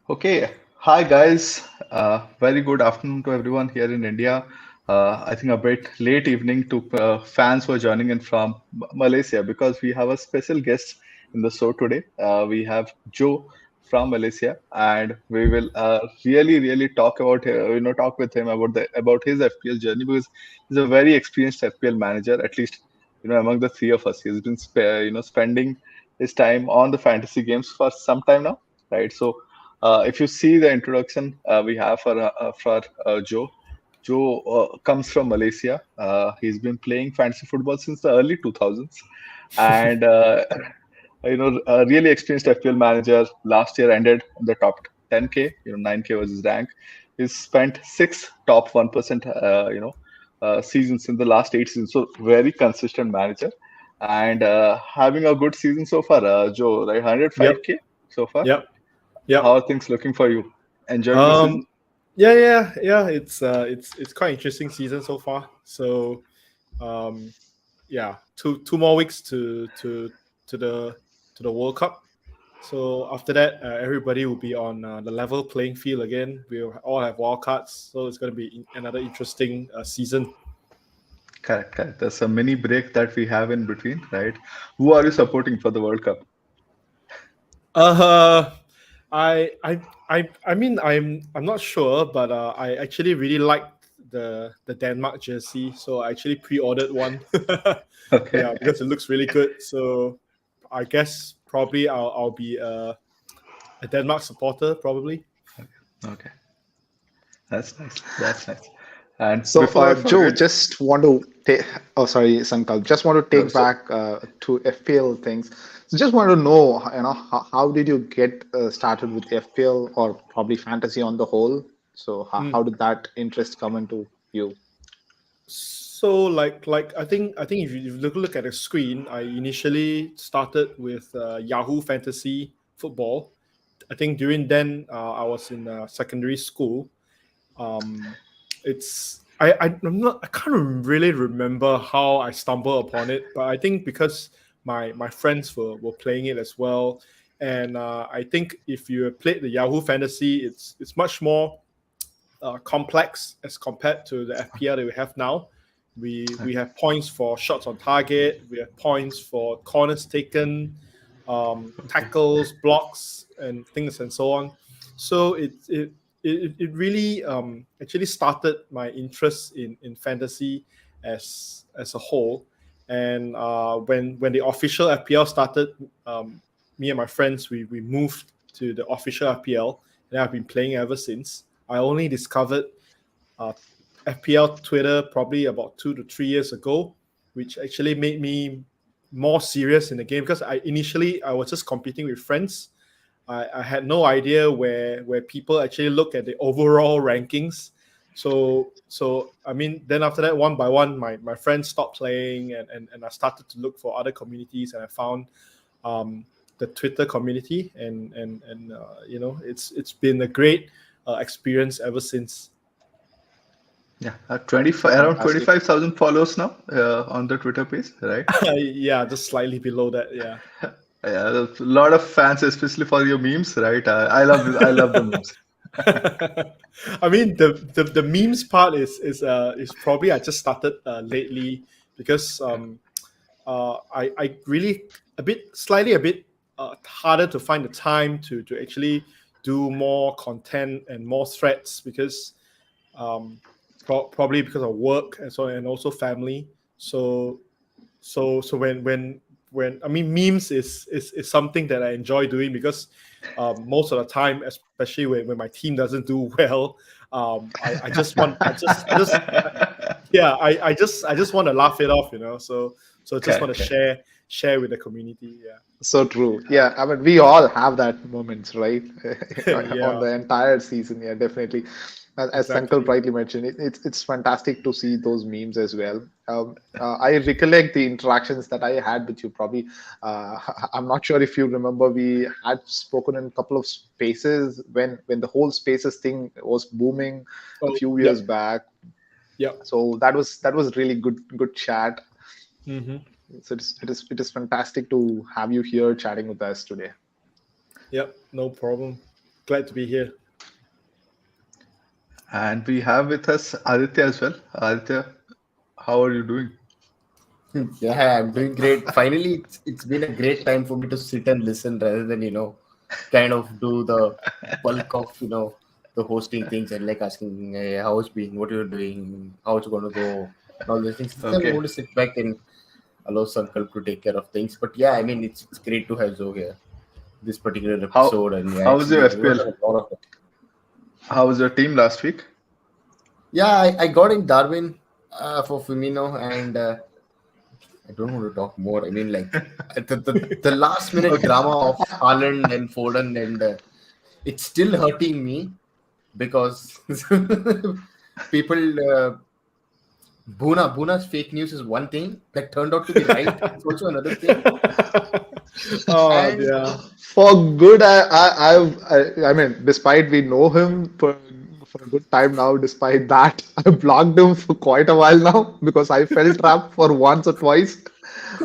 Okay, hi guys. Very good afternoon to everyone here in India. I think a bit late evening to fans who are joining in from Malaysia because we have a special guest in the show today. We have Joe from Malaysia, and we will really talk about talk with him about his FPL journey because he's a very experienced FPL manager. At least among the three of us, he's been spending his time on the fantasy games for some time now, right? So if you see the introduction we have for Joe, Joe comes from Malaysia. He's been playing fantasy football since the early 2000s, and a really experienced FPL manager. Last year ended in the top 10K. 9K was his rank. He's spent six top 1%. Seasons in the last 8 seasons. So very consistent manager, and having a good season so far. Joe, right? Yep, 105K so far. yep, How yep. are things looking for you? Enjoying the season? Um, yeah. It's quite interesting season so far. So, um, yeah, two more weeks to the to the World Cup. So after that, everybody will be on the level playing field again. We'll all have wild cards, so it's going to be another interesting season. Correct, correct. There's a mini break that we have in between, right? Who are you supporting for the World Cup? Uh, I mean, I'm not sure, but I actually really like the Denmark jersey, so I actually pre-ordered one. Okay, Yeah, because it looks really good. So I guess probably I'll be a Denmark supporter probably. okay. That's nice. That's nice. And So, before I Joe, forget, just want to take, oh, sorry, Sankalp, just want to no, take so back to FPL things. So, just want to know, how did you get started with FPL or probably fantasy on the whole? So, Mm. how did that interest come into you? So I think if you look at the screen, I initially started with Yahoo Fantasy Football. I think during then I was in secondary school. Um, I can't really remember how I stumbled upon it, but I think because my friends were playing it as well, and I think if you played the Yahoo Fantasy, it's much more complex as compared to the FPL that we have now. We have points for shots on target, we have points for corners taken, okay. tackles, blocks, and things and so on. So it really actually started my interest in fantasy as a whole. And when the official FPL started, me and my friends we moved to the official FPL, and I've been playing ever since. I only discovered uh, FPL Twitter probably about 2 to 3 years ago, which actually made me more serious in the game because I was just competing with friends. I had no idea where people actually look at the overall rankings. So I mean, then after that, one by one, my friends stopped playing, and I started to look for other communities, and I found the Twitter community, and it's been a great experience ever since. Yeah, 25 around Fantastic. 25,000 followers now on the Twitter page, right? Yeah, just slightly below that. Yeah. Yeah, there's a lot of fans, especially for your memes, right? I love this. I love the memes. I mean, the memes part is probably I just started lately because I really a bit harder to find the time to actually do more content and more threads because um, probably because of work and so and also family. So when I mean memes is something that I enjoy doing because most of the time, especially when my team doesn't do well, I just want I just want to laugh it off, so just want Correct, to correct. share with the community. So true. Yeah, I mean, we all have that moments, right? Yeah. On Yeah, the entire season. Yeah, definitely. As Sankalp exactly. rightly mentioned, it's fantastic to see those memes as well. I recollect the interactions that I had with you. Probably, uh, I'm not sure if you remember. We had spoken in a couple of spaces when the whole spaces thing was booming a Oh, few years yep, back. yep. So that was really good chat. Mm-hmm. So it is fantastic to have you here chatting with us today. Yep, no problem. Glad to be here. And we have with us Aditya as well. Aditya, how are you doing? Yeah, I'm doing great. Finally, it's been a great time for me to sit and listen rather than kind of do the bulk of the hosting things and like asking, hey, how it's been, what you're doing, how it's going to go, and all those things. This time I'm Okay. going to sit back and allow Sankalp to take care of things. But yeah, I mean, it's great to have Joe here this particular How episode, and yeah, how was actually, your we got FPL? a lot of. How was your team last week? Yeah, I got in Darwin for Firmino and. I don't want to talk more. I mean, like the last minute Okay. drama of Haaland and Foden, and it's still hurting me because people. Buna's fake news is one thing that turned out to be right. It's also another thing. Oh And yeah. For good, I mean, despite we know him for a good time now, despite that, I blocked him for quite a while now because I fell trapped for once or twice.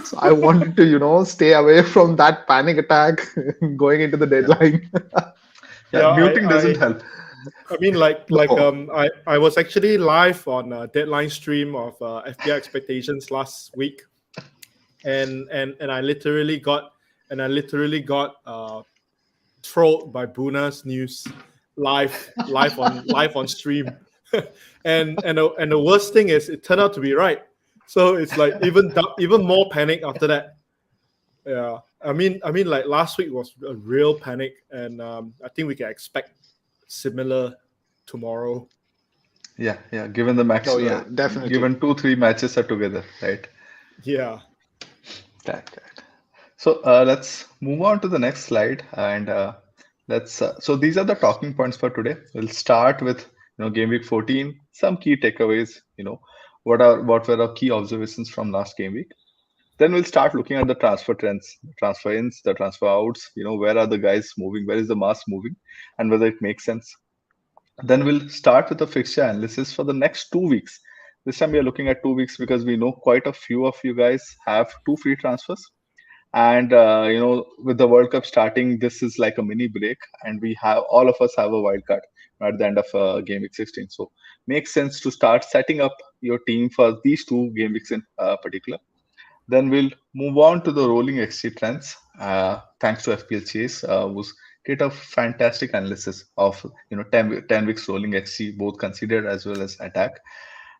So I wanted to, stay away from that panic attack going into the Yeah. deadline. Yeah. Yeah, Muting doesn't help. I mean, No. I was actually live on a deadline stream of FPL expectations last week, and I literally got trolled by Buna's news live on stream, and the worst thing is it turned out to be right. So it's like even more panic after that. Yeah, I mean, like last week was a real panic, and I think we can expect similar tomorrow. Yeah. Yeah. Given the max, Oh yeah, definitely. given 2-3 matches are together, right? Yeah. Right. So let's move on to the next slide, and let's. So these are the talking points for today. We'll start with game week 14, some key takeaways. What were our key observations from last game week. Then we'll start looking at the transfer trends, the transfer ins, the transfer outs. Where are the guys moving? Where is the mass moving, and whether it makes sense. Then we'll start with the fixture analysis for the next 2 weeks. This time we are looking at 2 weeks because we know quite a few of you guys have two free transfers, and with the World Cup starting, this is like a mini break, and we have all of us have a wild card at the end of game week 16. So makes sense to start setting up your team for these two game weeks in particular. Then we'll move on to the rolling XG trends. Thanks to FPL Chase, who's did a fantastic analysis of 10 weeks rolling XG, both considered as well as attack.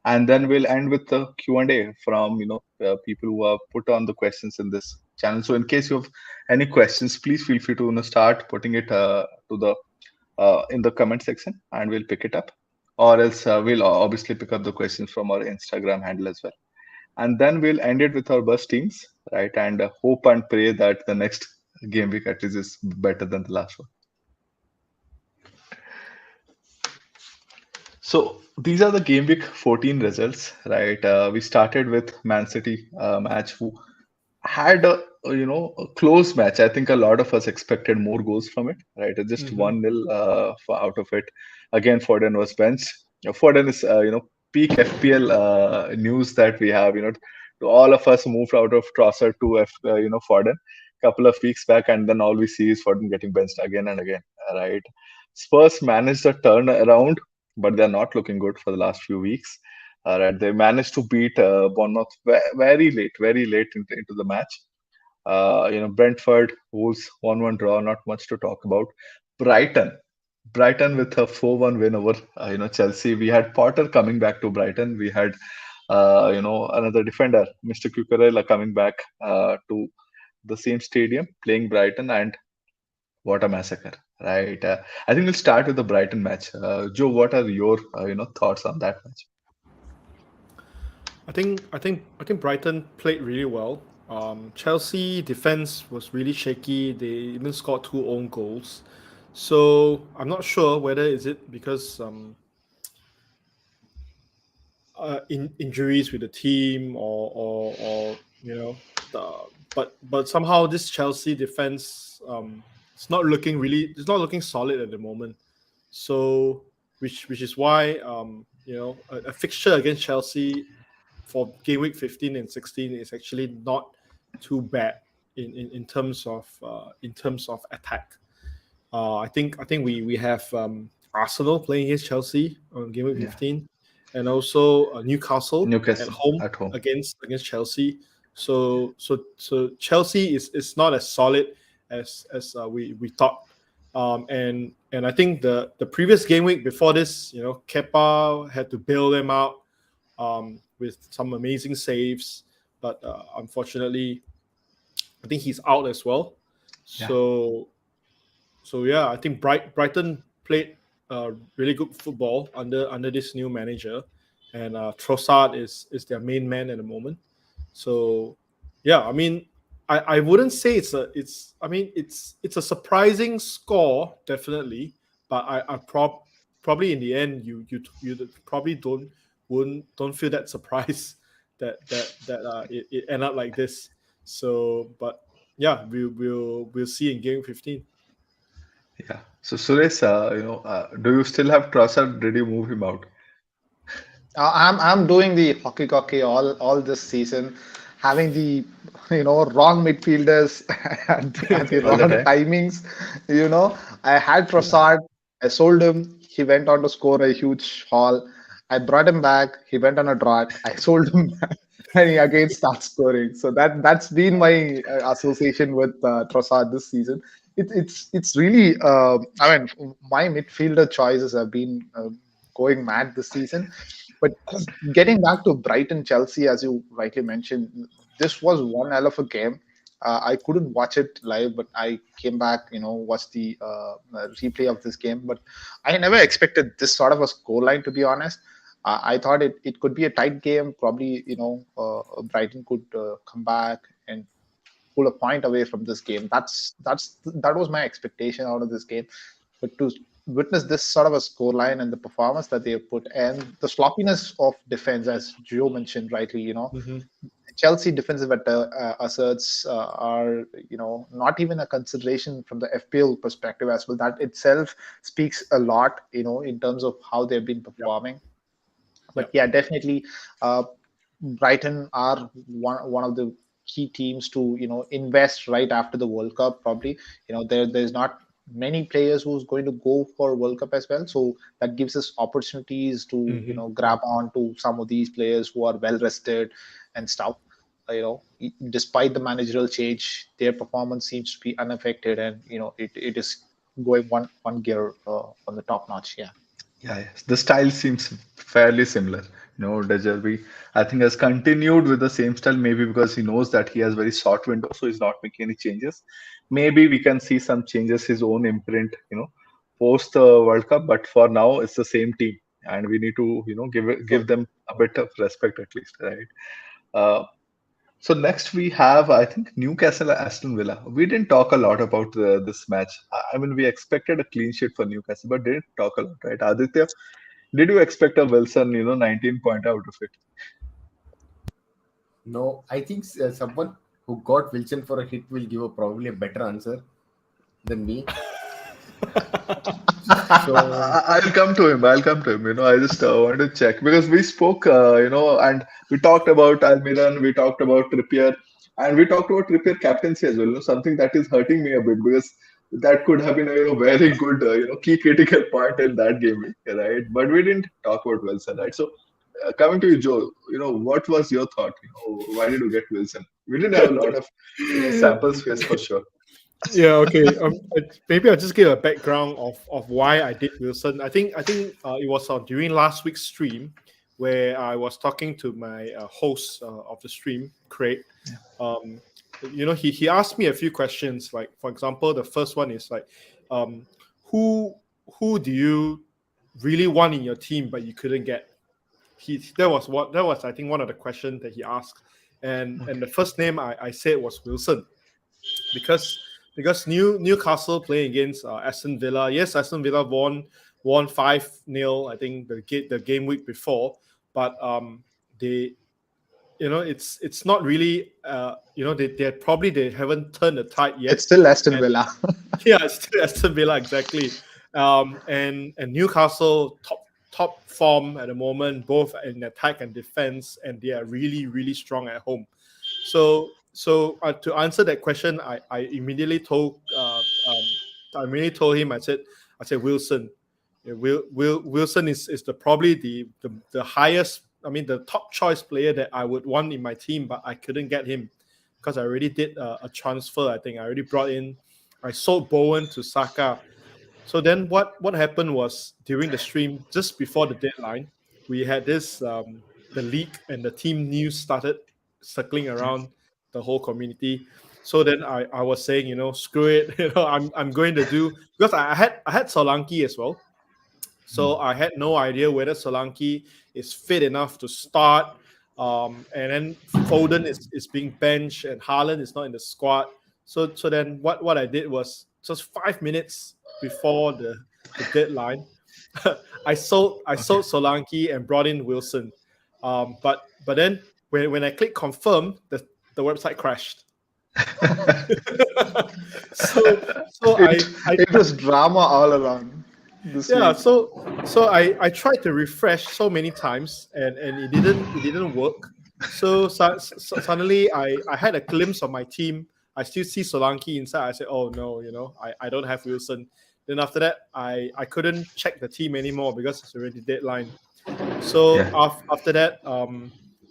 And then we'll end with the Q&A from people who have put on the questions in this channel. So in case you have any questions, please feel free to start putting it to the in the comment section, and we'll pick it up. Or else we'll obviously pick up the questions from our Instagram handle as well. And then we'll end it with our bus teams, right? And hope and pray that the next game week at least is better than the last one. So these are the game week 14 results, right? We started with Man City match, who had a close match. I think a lot of us expected more goals from it, right? Just Mm-hmm. 1-0 out of it. Again, Foden was benched. Foden is peak FPL news that we have. All of us moved out of Trossard to Foden couple of weeks back, and then all we see is Foden getting benched again and again, right? Spurs managed a turnaround, but they're not looking good for the last few weeks. Right, they managed to beat Bournemouth very late into the match. Brentford, Wolves 1-1 draw, not much to talk about. Brighton with a 4-1 win over Chelsea. We had Potter coming back to Brighton. We had another defender, Mr. Cucurella, coming back to the same stadium playing Brighton, and what a massacre, right? I think we'll start with the Brighton match. Joe, what are your thoughts on that match? I think Brighton played really well. Chelsea defense was really shaky. They even scored 2 own goals. So I'm not sure whether is it because injuries with the team or but somehow this Chelsea defense it's not looking solid at the moment. So which is why a fixture against Chelsea for game week 15 and 16 is actually not too bad in terms of attack. I think we have Arsenal playing against Chelsea on Gameweek Yeah. 15, and also Newcastle at Newcastle home at home. against Chelsea. So Chelsea is not as solid as we thought. And I think the previous game week before this, Kepa had to bail them out with some amazing saves, but unfortunately, I think he's out as well. Yeah. So yeah, I think Brighton played really good football under this new manager, and Trossard is their main man at the moment. So yeah, I mean, I wouldn't say it's a surprising score, definitely, but I probably in the end you probably don't feel that surprised that it ended up like this. So, but yeah, we'll see in game 15. Yeah. So Suresh, do you still have Trossard? Did you move him out? I'm doing the hockey cocky all this season, having the wrong midfielders at the All the wrong time? timings. I had Trossard, I sold him. He went on to score a huge haul. I brought him back. He went on a drought. I sold him back, and he again starts scoring. So that's been my association with Trossard this season. It's really I mean, my midfielder choices have been going mad this season. But getting back to Brighton Chelsea, as you rightly mentioned, this was one hell of a game. I couldn't watch it live, but I came back, watched the replay of this game. But I never expected this sort of a scoreline, to be honest. I thought it could be a tight game. Probably, Brighton could come back and pull a point away from this game. That was my expectation out of this game. But to witness this sort of a scoreline and the performance that they have put and the sloppiness of defense, as Joe mentioned rightly, Mm-hmm. Chelsea defensive asserts are, not even a consideration from the FPL perspective as well. That itself speaks a lot, in terms of how they've been performing. But yeah, definitely, Brighton are one of the key teams to invest right after the World Cup. Probably, there's not many players who's going to go for World Cup as well, so that gives us opportunities to grab on to some of these players who are well rested and stuff. Despite the managerial change, their performance seems to be unaffected, and it is going one gear on the top notch. Yeah. Yeah, yes. The style seems fairly similar. Dejerbi, I think, has continued with the same style, maybe because he knows that he has very short window, so he's not making any changes. Maybe we can see some changes, his own imprint, post the World Cup. But for now, it's the same team, and we need to, give them a bit of respect at least, right? Uh, so next we have, I think, Newcastle Aston Villa. We didn't talk a lot about this match. I mean, we expected a clean sheet for Newcastle, but didn't talk a lot, right? Aditya, did you expect a Wilson, 19 point out of it? No, I think someone who got Wilson for a hit will give probably a better answer than me. So I'll come to him. I'll come to him. I just wanted to check because we spoke, and we talked about Almiron, we talked about Trippier, and we talked about Trippier captaincy as well. Something that is hurting me a bit because that could have been a very good, key critical point in that game, right? But we didn't talk about Wilson, right? So coming to you, Joe, what was your thought? Why did you get Wilson? We didn't have a lot of sample space for sure. Yeah, okay. Maybe I'll just give a background of why I did Wilson. I think it was during last week's stream where I was talking to my host of the stream, Craig. He asked me a few questions. Like, for example, the first one is like, who do you really want in your team but you couldn't get? That was I think one of the questions that he asked, and the first name I said was Wilson, because Newcastle playing against Aston Villa. Yes, Aston Villa won 5-0. I think the game week before, but they, it's not really they haven't turned the tide yet. It's still Aston Villa. Yeah, it's still Aston Villa, exactly. And Newcastle top form at the moment, both in attack and defense, and they are really, really strong at home. So to answer that question, I immediately told immediately told him. I said Wilson. Wilson is probably the highest. I mean, the top choice player that I would want in my team, but I couldn't get him because I already did a transfer. I think I already brought in. I sold Bowen to Saka. So then what happened was during the stream, just before the deadline, we had this the leak and the team news started circling around the whole community. So then I was saying, screw it, I'm going to do, because I had Solanke as well. So I had no idea whether Solanke is fit enough to start. And then Foden is being benched and Haaland is not in the squad. So then what I did was just 5 minutes before the deadline, I sold Solanke and brought in Wilson. But then when I clicked confirm, the website crashed. It was drama all around. Yeah, so I tried to refresh so many times and it didn't work. So suddenly I had a glimpse of my team. I still see Solanke inside. I said, oh no, I don't have Wilson. Then after that, I couldn't check the team anymore because it's already deadline. So after that,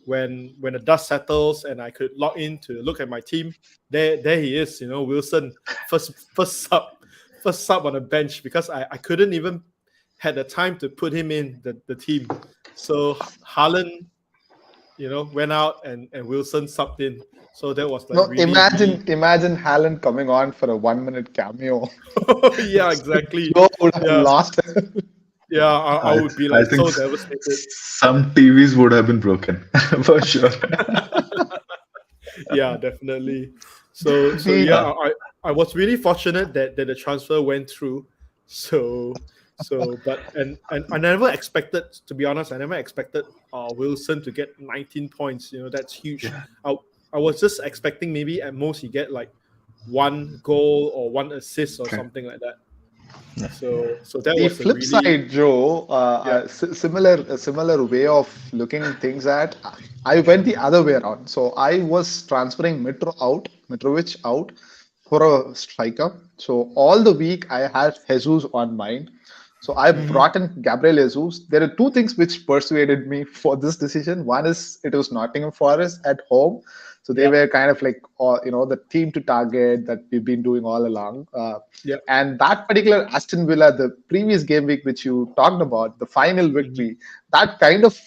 when the dust settles and I could log in to look at my team, there he is, Wilson, first sub on the bench, because I couldn't even had the time to put him in the team. So Haaland, went out and Wilson subbed in. So that was like imagine Haaland coming on for a 1 minute cameo. Yeah, exactly. Joe would have lost it. Yeah, I would be like so devastated. Some TVs would have been broken for sure. Yeah, definitely. So yeah, I was really fortunate that the transfer went through. But I never expected, to be honest, Wilson to get 19 points. That's huge. Yeah. I was just expecting maybe at most he get like 1 goal or 1 assist or something like that. Yeah. So that the was flip really... side, Joe. A similar way of looking things at. I went the other way around. So I was transferring Mitrovic out for a striker. So all the week I had Jesus on mind. So I brought in Gabriel Jesus. There are 2 things which persuaded me for this decision. One is it was Nottingham Forest at home. So they were kind of like, the team to target that we've been doing all along. And that particular Aston Villa, the previous game week, which you talked about, the final victory, that kind of,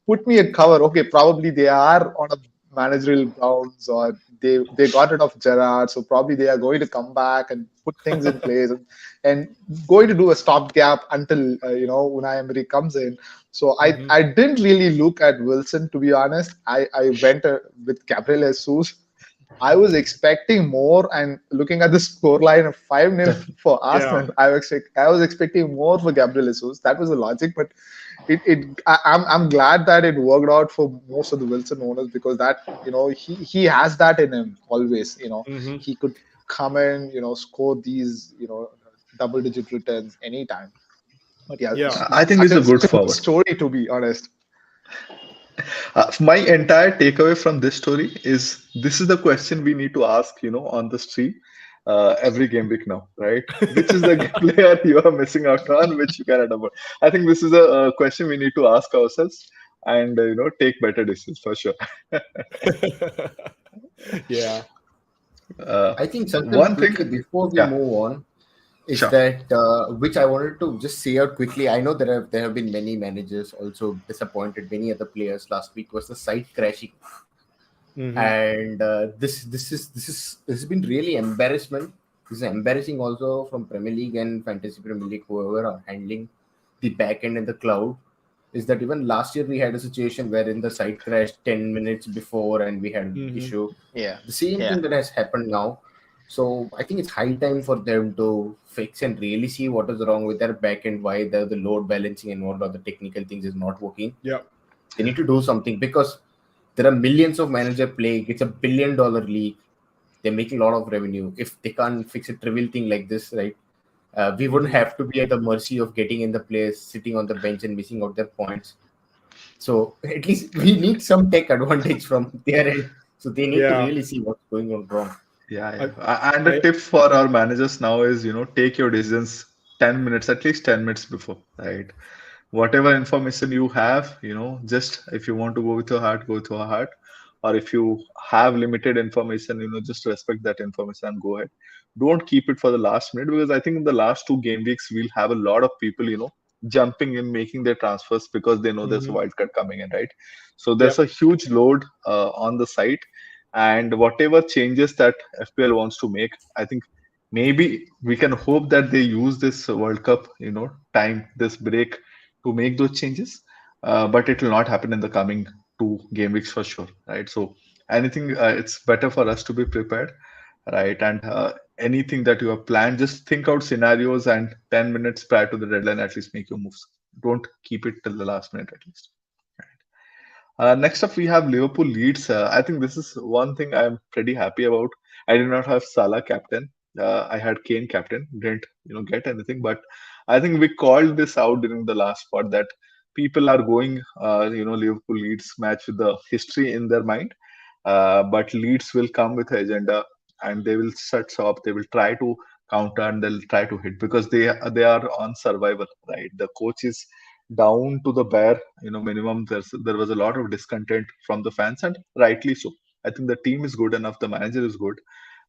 put me at cover. Okay, probably they are on a managerial grounds, or they got rid of Gerrard. So probably they are going to come back and put things in place and going to do a stopgap until, Unai Emery comes in. So I didn't really look at Wilson, to be honest. I went with Gabriel Jesus. I was expecting more, and looking at the scoreline of 5-0 for Arsenal, I was expecting more for Gabriel Jesus. That was the logic, but I'm glad that it worked out for most of the Wilson owners, because that he has that in him always. He could come and score these double-digit returns anytime. But I think it's a good forward story, to be honest. My entire takeaway from this story is this is the question we need to ask, on the stream every game week now, right? Which is the player you are missing out on, which you cannot afford? I think this is a question we need to ask ourselves and take better decisions for sure. Yeah. I think one thing before we move on is that which I wanted to just say out quickly. I know there have been many managers also disappointed many other players last week, was the site crashing. And this has been really embarrassment. This is embarrassing also from Premier League and Fantasy Premier League, whoever are handling the back end in the cloud. Is that even last year we had a situation wherein the site crashed 10 minutes before and we had an issue. Yeah. The same thing that has happened now. So I think it's high time for them to fix and really see what is wrong with their back end, why the load balancing and all of the technical things is not working. Yeah. They need to do something, because there are millions of managers playing. It's $1 billion league. They're making a lot of revenue. If they can't fix a trivial thing like this, right, we wouldn't have to be at the mercy of getting in the players, sitting on the bench and missing out their points. So at least we need some tech advantage from their end. So they need to really see what's going on wrong. Yeah, I, yeah. And a I tip for our managers now is, take your decisions 10 minutes, at least 10 minutes before, right? Whatever information you have, just if you want to go with your heart, go with your heart. Or if you have limited information, just respect that information and go ahead. Don't keep it for the last minute, because I think in the last two game weeks, we'll have a lot of people, jumping in, making their transfers because they know there's a mhm. wild card coming in, right? So there's Yep. a huge load on the site, and whatever changes that FPL wants to make, I think maybe we can hope that they use this World Cup, time, this break, to make those changes. But it will not happen in the coming two game weeks for sure, right? So anything, it's better for us to be prepared, right? And anything that you have planned, just think out scenarios, and 10 minutes prior to the deadline, at least make your moves. Don't keep it till the last minute at least. Next up, we have Liverpool Leeds. I think this is one thing I'm pretty happy about. I did not have Salah captain. I had Kane captain. Didn't get anything, but I think we called this out during the last part that people are going, Liverpool Leeds match with the history in their mind, but Leeds will come with an agenda, and they will set up. They will try to counter, and they'll try to hit, because they are on survival, right? The coach is down to the bare, minimum. There was a lot of discontent from the fans, and rightly so. I think the team is good enough, the manager is good,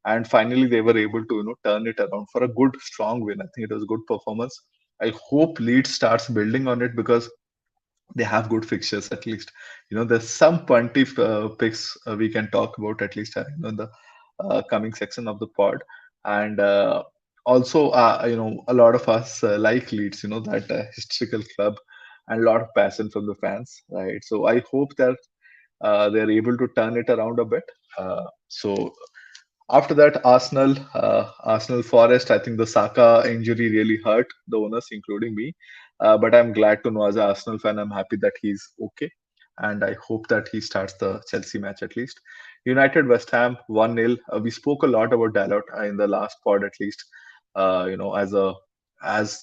and finally they were able to turn it around for a good, strong win. I think it was a good performance. I hope Leeds starts building on it, because they have good fixtures at least. There's some 20 picks we can talk about at least, in the coming section of the pod. And also, a lot of us like Leeds, that historical club, and a lot of passion from the fans, right? So I hope that they're able to turn it around a bit. So after that, Arsenal Forest. I think the Saka injury really hurt the owners, including me. But I'm glad to know, as an Arsenal fan, I'm happy that he's okay, and I hope that he starts the Chelsea match at least. United West Ham 1-0. We spoke a lot about Dalot in the last pod, at least. As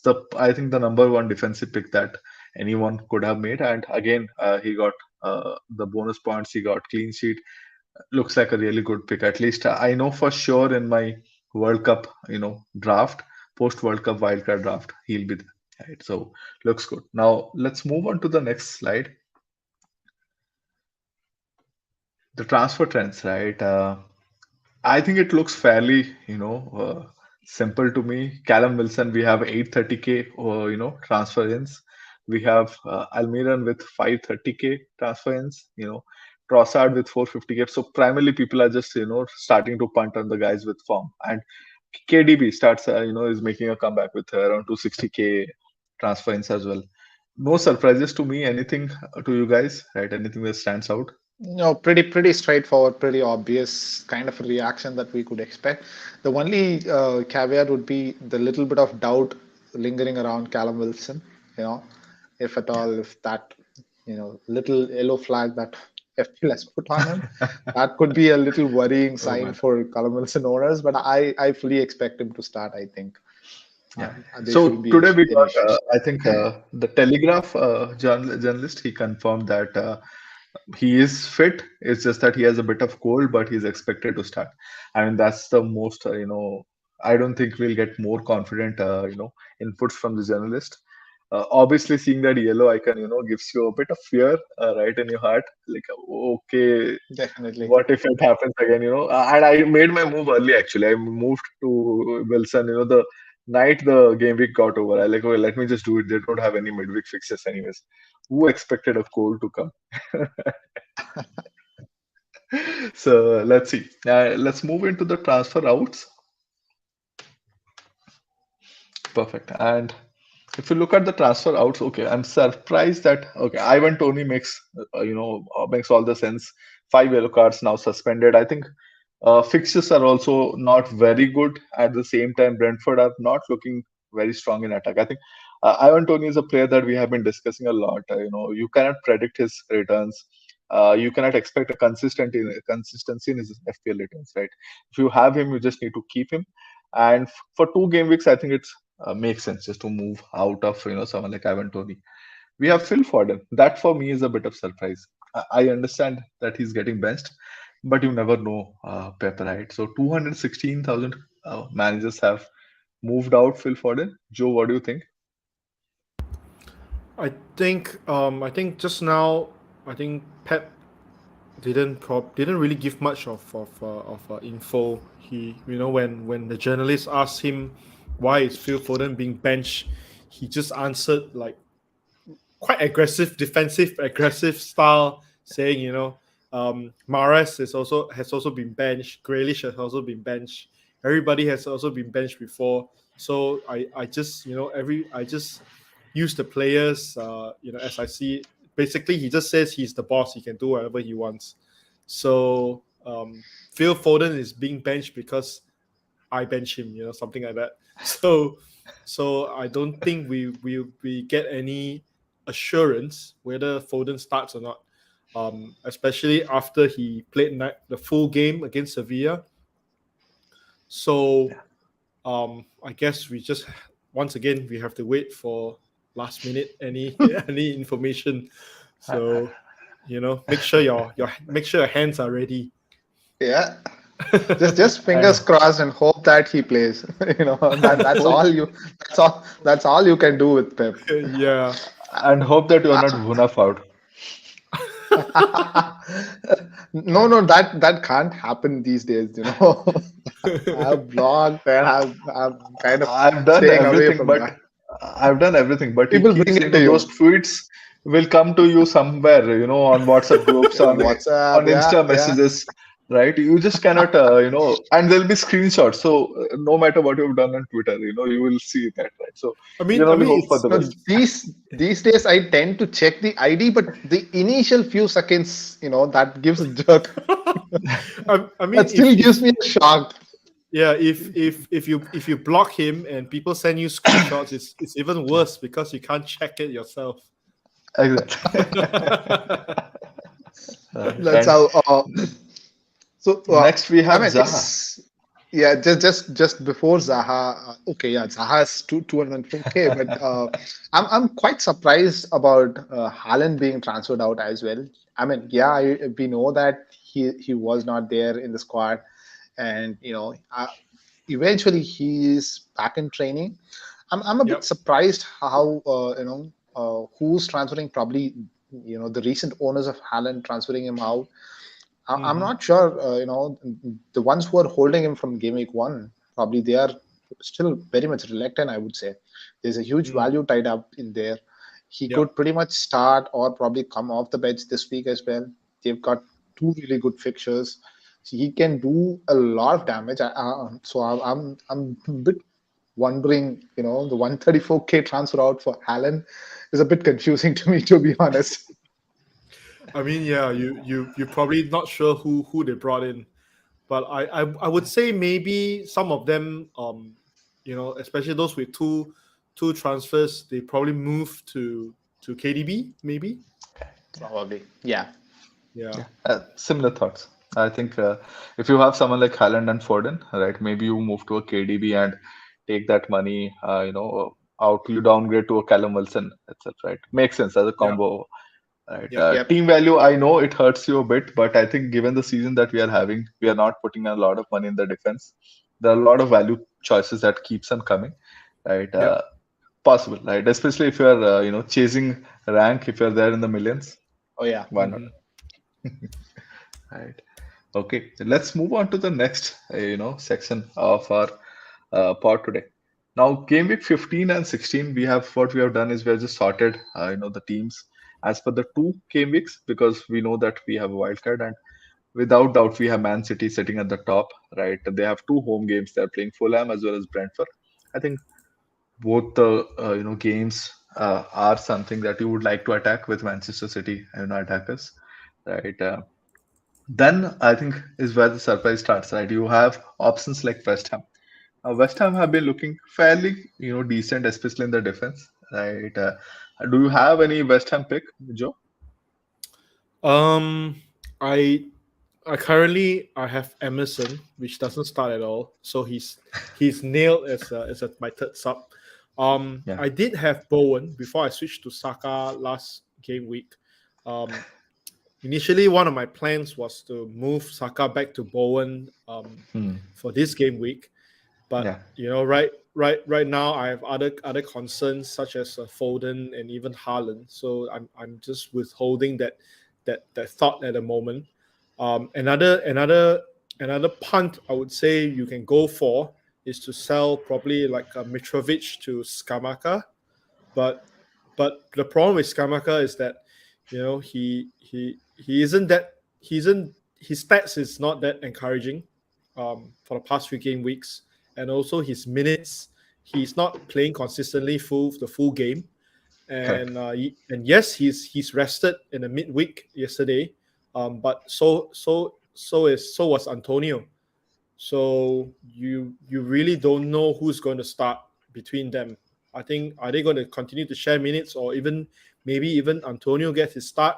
the, I think, the number one defensive pick that anyone could have made, and again he got the bonus points. He got clean sheet. Looks like a really good pick. At least I know for sure in my World Cup, draft, post World Cup wildcard draft, he'll be there. Right. So looks good. Now let's move on to the next slide. The transfer trends, right? I think it looks fairly, simple to me. Callum Wilson, we have 830k, transfer ins. We have Almiron with 530k transfer ins. Trossard with 450k. So primarily, people are just starting to punt on the guys with form. And KDB starts, is making a comeback with around 260k transfer ins as well. No surprises to me. Anything to you guys, right? Anything that stands out? No, pretty straightforward, pretty obvious kind of a reaction that we could expect. The only caveat would be the little bit of doubt lingering around Callum Wilson, you know, if at all, if that, little yellow flag that FPL has put on him, that could be a little worrying Oh sign man. for Callum Wilson owners. But I fully expect him to start. I think Yeah. there So shouldn't be today we any got, issues. I think, the Telegraph journalist. He confirmed that he is fit. It's just that he has a bit of cold, but he's expected to start. I mean, that's the most, I don't think we'll get more confident, inputs from the journalist. Obviously, seeing that yellow icon, gives you a bit of fear, right in your heart. Like, okay, Definitely. what if it happens again? And I made my move early. Actually, I moved to Wilson. The night the game week got over, I like, okay, let me just do it. They don't have any midweek fixes anyways. Who expected a cold to come? So let's see. Let's move into the transfer routes. Perfect. And if you look at the transfer outs, okay, I'm surprised that, okay, Ivan Tony makes all the sense. 5 yellow cards now suspended. I think fixtures are also not very good. At the same time, Brentford are not looking very strong in attack. I think Ivan Tony is a player that we have been discussing a lot. You cannot predict his returns. You cannot expect a consistency in his FPL returns, right? If you have him, you just need to keep him. And for two game weeks, I think it's makes sense just to move out of someone like Ivan Tony. We have Phil Foden. That for me is a bit of surprise. I understand that he's getting benched. but you never know, Pep, right? So 216,000 managers have moved out Phil Foden. Joe, what do you think? I think just now I think Pep didn't really give much of info. He when the journalist asked him why is Phil Foden being benched, he just answered like quite aggressive, defensive, aggressive style, saying Mahrez has also been benched, Grealish has also been benched, everybody has also been benched before. So I just I just use the players as I see it. Basically, he just says he's the boss, he can do whatever he wants. So Phil Foden is being benched because I bench him, something like that. So I don't think we get any assurance whether Foden starts or not. Especially after he played the full game against Sevilla. So I guess we just once again we have to wait for last minute any any information. So make sure your hands are ready. Yeah. Just fingers crossed and hope that he plays. That's Hope all you. That's all you can do with Pep. Yeah. and hope that you are not Vunaf out. No, that can't happen these days. I've blocked and I'm kind of I've done staying away everything, from but that. he People keeps, bring it to those you tweets will come to you somewhere, on WhatsApp groups, on on WhatsApp. Yeah, Insta yeah. messages, right? You just cannot, and there'll be screenshots. So no matter what you've done on Twitter, you will see that, right? So I you mean, can I only mean, hope for it's the No, best. these days I tend to check the ID, but the initial few seconds, that gives a jerk. I mean, That still gives me a shock. if you block him and people send you screenshots, it's even worse because you can't check it yourself. Exactly. That's And how. So next we I have mean, Zaha. it's yeah. Just before Zaha. Okay, yeah, Zaha is 204K, but I'm quite surprised about Haaland being transferred out as well. I mean, yeah, we know that he was not there in the squad, and eventually he is back in training. I'm a bit Yep. surprised how who's transferring, probably the recent owners of Haaland transferring him out. I'm Mm-hmm. not sure. The ones who are holding him from Gameweek 1, probably they are still very much reluctant, I would say. There's a huge Mm. value tied up in there. He Yep. could pretty much start or probably come off the bench this week as well. They've got two really good fixtures. So he can do a lot of damage. I'm a bit wondering, the 134K transfer out for Allen is a bit confusing to me, to be honest. I mean, yeah, you're probably not sure who they brought in, but I would say maybe some of them, especially those with two transfers, they probably move to KDB, maybe. Probably. Yeah. Yeah. Similar thoughts. I think if you have someone like Haaland and Foden, right, maybe you move to a KDB and take that money, out. You downgrade to a Callum Wilson itself, right? Makes sense as a Yeah. combo, right? Yeah. Yep. Team value, I know it hurts you a bit, but I think given the season that we are having, we are not putting a lot of money in the defense. There are a lot of value choices that keeps on coming, right? Yep. Possible, right? Especially if you're, chasing rank, if you're there in the millions, Oh, yeah. why not? Mm-hmm. Right. Okay, let's move on to the next, section of our pod today. Now, game week 15 and 16, what we have done is we have just sorted, the teams as per the two game weeks, because we know that we have a wild card, and without doubt we have Man City sitting at the top, right? They have two home games. They're playing Fulham as well as Brentford. I think both the games are something that you would like to attack with Manchester City, attackers, right? Then I think is where the surprise starts, right? You have options like West Ham. West Ham have been looking fairly, decent, especially in the defense, right? Do you have any West Ham pick, Joe? Um, I I have Emerson, which doesn't start at all, so he's nailed as my third sub. Yeah. I did have Bowen before I switched to Saka last game week. Um, initially one of my plans was to move Saka back to Bowen for this game week, but Yeah. right now I have other concerns such as Foden and even Haaland, so I'm just withholding that thought at the moment. Another punt I would say you can go for is to sell probably like a Mitrovic to Skamaka, but the problem with Skamaka is that he isn't that he isn't his stats is not that encouraging for the past few game weeks, and also his minutes, he's not playing consistently the full game, Correct. and yes, he's rested in the midweek yesterday, but so was Antonio. So you really don't know who's going to start between them. I think, are they going to continue to share minutes, or maybe even Antonio gets his start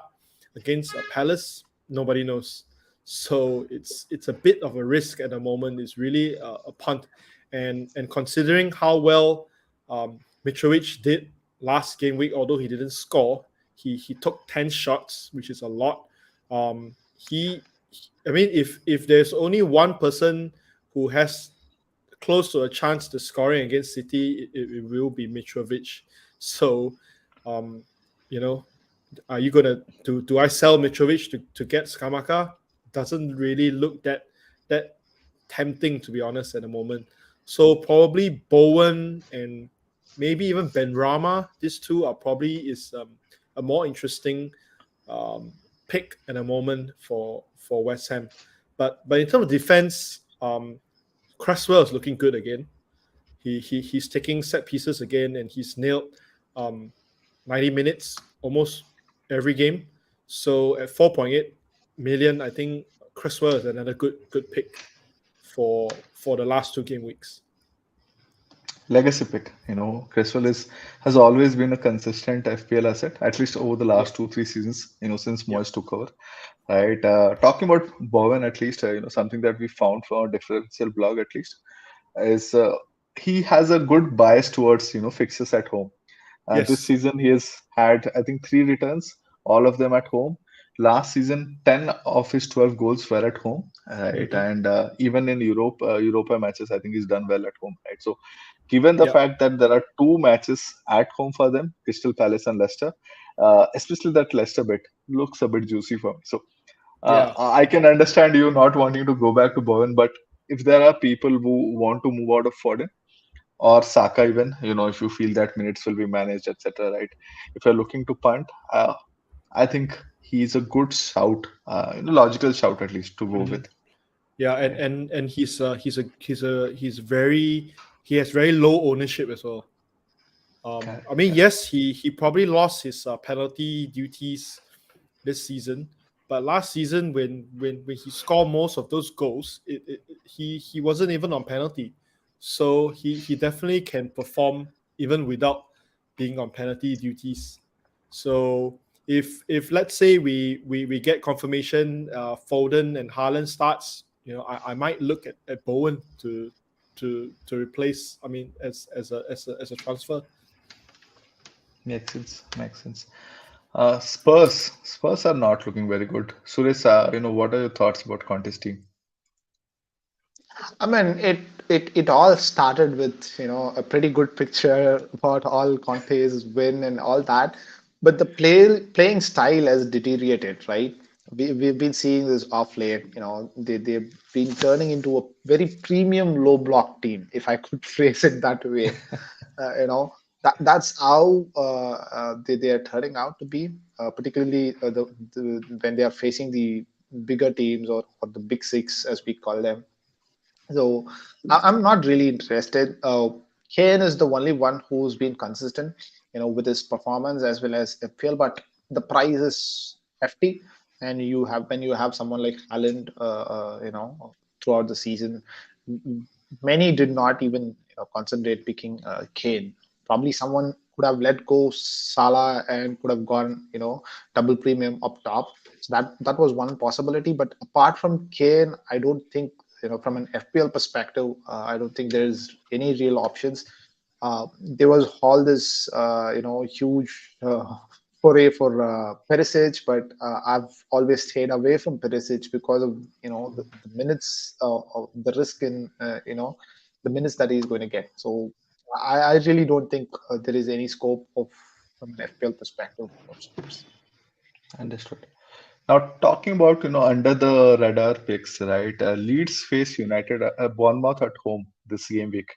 against Palace? Nobody knows. So it's a bit of a risk at the moment. It's really a punt, and considering how well Mitrovic did last game week, although he didn't score, he took 10 shots, which is a lot. I mean, if there's only one person who has close to a chance to scoring against City, it will be Mitrovic. So, you know, are you gonna do I sell Mitrovic to get Skamaka? Doesn't really look that tempting, to be honest, at the moment. So probably Bowen and maybe even Benrahma. These two are probably is a more interesting pick at the moment for West Ham. But in terms of defense, Cresswell is looking good again. He's taking set pieces again, and he's nailed 90 minutes almost every game. So at 4.8 million, I think Cresswell is another good pick for the last 2 game weeks. Legacy pick. Cresswell has always been a consistent FPL asset, at least over the last 2-3 seasons. Since Moyes took over. Right. Talking about Bowen, at least, something that we found from our differential blog, at least, is he has a good bias towards fixtures at home. This Yes. season he has had, I think, 3 returns, all of them at home. Last season, 10 of his 12 goals were at home, right? And even in Europa matches, I think he's done well at home, right? So, given the fact that there are 2 matches at home for them, Crystal Palace and Leicester, especially that Leicester bit looks a bit juicy for me. So, I can understand you not wanting to go back to Bowen, but if there are people who want to move out of Foden or Saka, even, if you feel that minutes will be managed, etc., right? If you're looking to punt, I think he's a good shout, logical shout at least to go with. Yeah, and he has very low ownership as well. I mean, yes, he probably lost his penalty duties this season, but last season when he scored most of those goals, he wasn't even on penalty, so he definitely can perform even without being on penalty duties. So if let's say we get confirmation, Foden and Haaland starts, I might look at Bowen to replace. I mean, as a transfer. Makes sense. Spurs are not looking very good. Suresh, what are your thoughts about Conte's team? I mean, it all started with a pretty good picture about all Conte's win and all that, but the playing style has deteriorated, right? We've been seeing this off late. They've been turning into a very premium low block team, if I could phrase it that way. That's how they are turning out to be, particularly when they are facing the bigger teams, or the big six as we call them. So I'm not really interested. Kane is the only one who's been consistent, with his performance as well as FPL, but the price is hefty, and when you have someone like Haaland, throughout the season, many did not even concentrate picking Kane. Probably someone could have let go Salah and could have gone, double premium up top. So that was one possibility. But apart from Kane, I don't think, from an FPL perspective, I don't think there's any real options. There was all this, huge foray for Perisic, but I've always stayed away from Perisic because of the minutes, of the risk in the minutes that he's going to get. So I really don't think there is any scope of from an FPL perspective for Spurs. Understood. Now, talking about, under the radar picks, right? Leeds face United, Bournemouth at home this game week.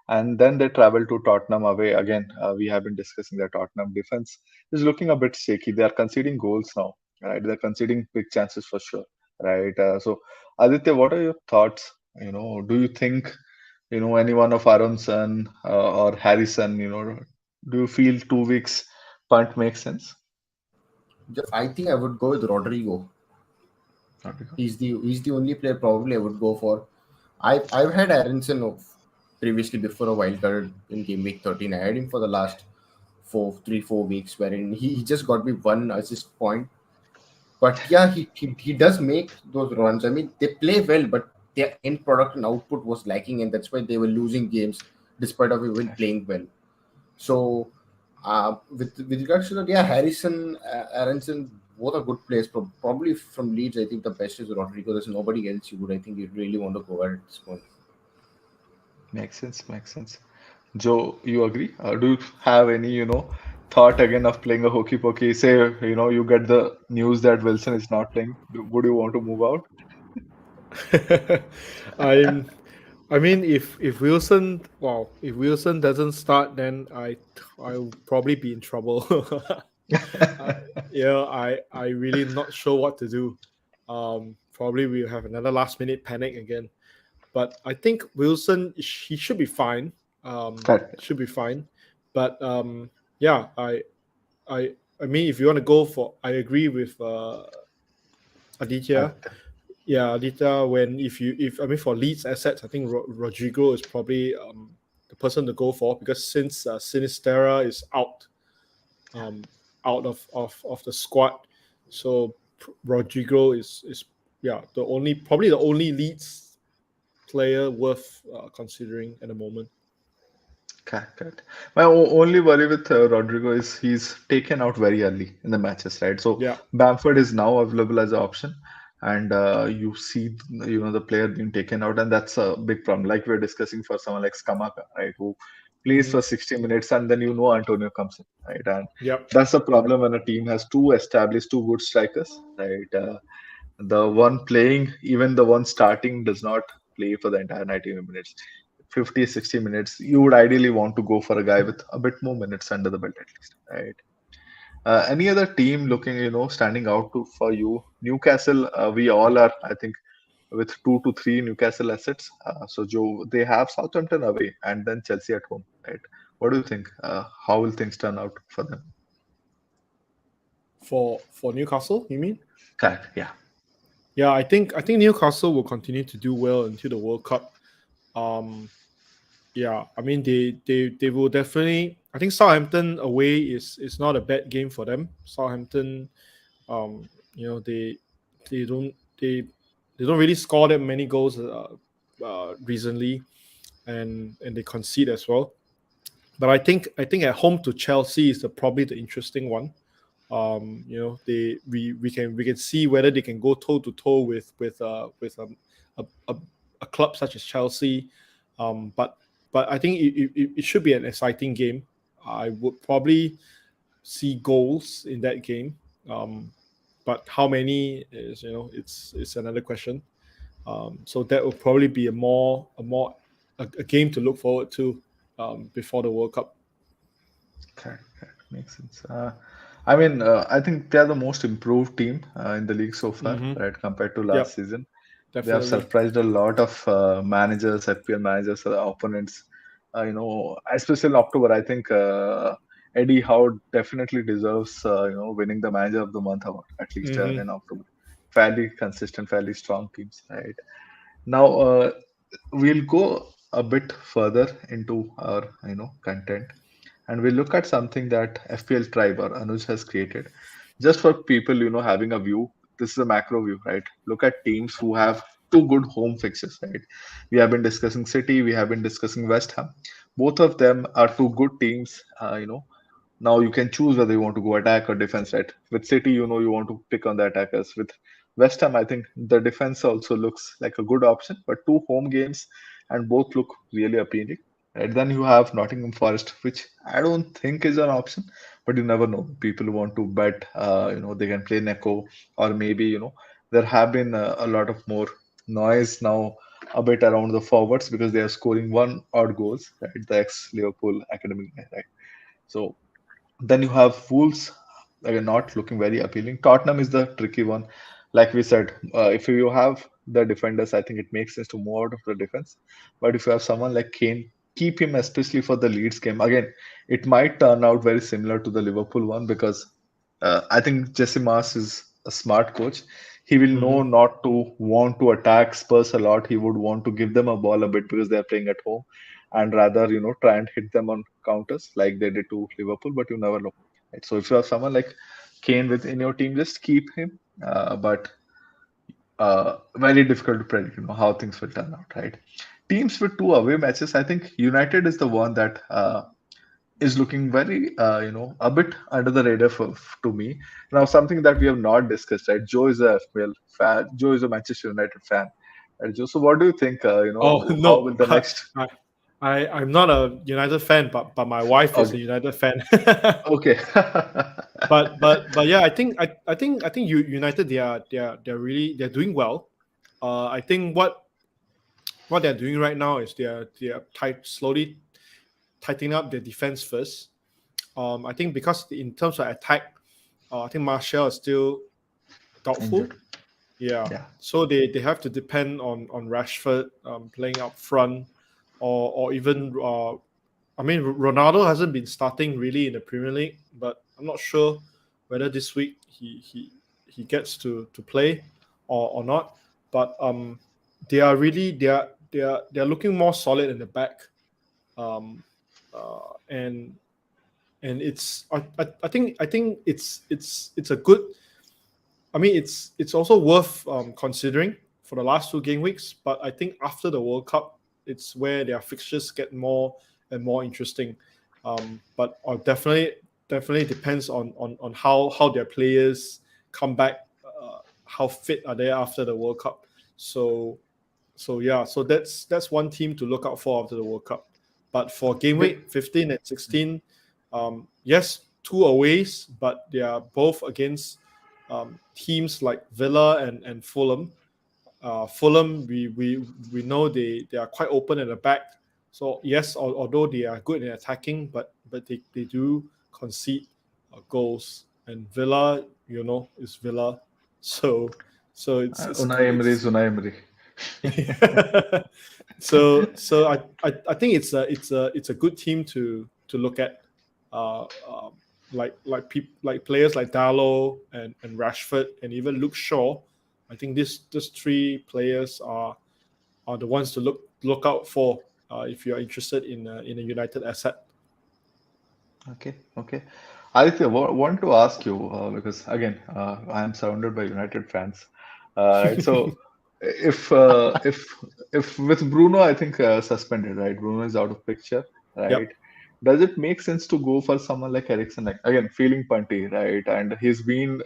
And then they travel to Tottenham away. Again, we have been discussing their Tottenham defense is looking a bit shaky. They are conceding goals now, right? They're conceding big chances for sure, right? So, Aditya, what are your thoughts? Do you think, any one of Aronson or Harrison, do you feel 2 weeks punt makes sense? I think I would go with Rodrigo. He's the only player probably I would go for. I've had Aronson previously before a wild card in game week 13. I had him for the last 4 weeks, wherein he just got me one assist point. But yeah, he does make those runs. I mean, they play well, but their end product and output was lacking, and that's why they were losing games despite of even playing well. So, with regards to that, yeah, Harrison, Aronson, both are good players. Probably from Leeds, I think the best is Rodrigo. There's nobody else you really want to go at this point. Makes sense. Makes sense. Joe, you agree? Do you have any, thought again of playing a hokey pokey? Say, you get the news that Wilson is not playing. Would you want to move out? I mean, if Wilson doesn't start, then I'll probably be in trouble. I really not sure what to do. Probably we'll have another last minute panic again. But I think Wilson, he should be fine. Correct. Should be fine. But yeah, I mean, if you want to go for, I agree with Aditya. Yeah, Aditya. If for Leeds assets, I think Rodrigo is probably the person to go for, because since Sinistera is out of the squad, so Rodrigo is probably the only Leeds player worth considering at the moment. Correct. My only worry with Rodrigo is he's taken out very early in the matches, right? So Yeah. Bamford is now available as an option, and you see, the player being taken out, and that's a big problem. Like we're discussing for someone like Skamaka, right, who plays for 60 minutes, and then Antonio comes in, right? And Yep. that's the problem when a team has two good strikers, right? The one playing, even the one starting, does not play for the entire 90 minutes. 50, 60 minutes, you would ideally want to go for a guy with a bit more minutes under the belt at least, right? Any other team looking, standing out for you? Newcastle, we all are, I think, with 2 to 3 Newcastle assets. So, Joe, they have Southampton away and then Chelsea at home, right? What do you think? How will things turn out for them? For Newcastle, you mean? Correct. Yeah. Yeah, I think Newcastle will continue to do well until the World Cup. Yeah, I mean they will definitely. I think Southampton away is not a bad game for them. Southampton, they don't really score that many goals recently, and they concede as well. But I think at home to Chelsea is probably the interesting one. We can see whether they can go toe to toe with a club such as Chelsea. But I think it should be an exciting game. I would probably see goals in that game. But how many is it's another question. So that will probably be a game to look forward to before the World Cup. Correct. Makes sense. I mean, I think they are the most improved team in the league so far, right, compared to last season. Definitely. They have surprised a lot of managers, FPL managers, opponents. Especially in October, I think Eddie Howe definitely deserves, winning the Manager of the Month award, at least in October. Fairly consistent, fairly strong teams, right? Now, we'll go a bit further into our, content, and we'll look at something that FPL Tribe or Anuj has created, just for people, having a view. This is a macro view, right? Look at teams who have two good home fixes, right? We have been discussing City, we have been discussing West Ham. Both of them are two good teams, Now you can choose whether you want to go attack or defense, right? With City, you know you want to pick on the attackers. With West Ham, I think the defense also looks like a good option, but two home games and both look really appealing. Right? Then you have Nottingham Forest, which I don't think is an option, but you never know. People want to bet, they can play Neko, or maybe, there have been a lot of more noise now a bit around the forwards because they are scoring one odd goals, right? The ex-Liverpool academy, right? So then you have Wolves, again, not looking very appealing. Tottenham is the tricky one. Like we said, if you have the defenders, I think it makes sense to move out of the defense. But if you have someone like Kane, keep him especially for the Leeds game. Again, it might turn out very similar to the Liverpool one because I think Jesse Mars is a smart coach. He will know Mhm. not to want to attack Spurs a lot. He would want to give them a ball a bit because they are playing at home and rather, try and hit them on counters like they did to Liverpool, but you never know. Right? So if you have someone like Kane within your team, just keep him. But very difficult to predict, how things will turn out, right? Teams with two away matches, I think United is the one that is looking very, a bit under the radar to me. Now, something that we have not discussed, right? Joe is a FPL fan. Joe is a Manchester United fan. Right, Joe, so what do you think? Oh How no, will the next? I'm not a United fan, but my wife is a Okay, United fan. okay. But yeah, I think United they're really they're doing well. I think what they're doing right now is they're slowly tightening up their defense first. I think because in terms of attack, I think Martial is still doubtful. Injured. Yeah, Yeah. so they have to depend on Rashford playing up front, or even I mean Ronaldo hasn't been starting really in the Premier League, but I'm not sure whether this week he gets to play or not. But they are really they're looking more solid in the back, um, and it's I think it's a good. I mean, it's also worth considering for the last two game weeks. But I think after the World Cup, it's where their fixtures get more and more interesting. But definitely depends on how their players come back. How fit are they after the World Cup? So yeah, so that's one team to look out for after the World Cup. But for game Wi- week 15 and 16, yes, two aways, but they are both against teams like Villa and Fulham. Fulham, we know they are quite open at the back. So yes, although they are good in attacking, but they do concede goals. And Villa, is Villa. So Unai Emery is Unai Emery. so I think it's a good team to look at, uh, um, like players like Dallo and Rashford and even Luke Shaw. I think these three players are the ones to look out for if you are interested in a United asset. Okay, okay. Aditya, want to ask you because again, I am surrounded by United fans. Right. So if uh, if if with Bruno, I think suspended, right? Bruno is out of picture, right? Yep. Does it make sense to go for someone like Eriksen? Like again, feeling punty, right? And he's been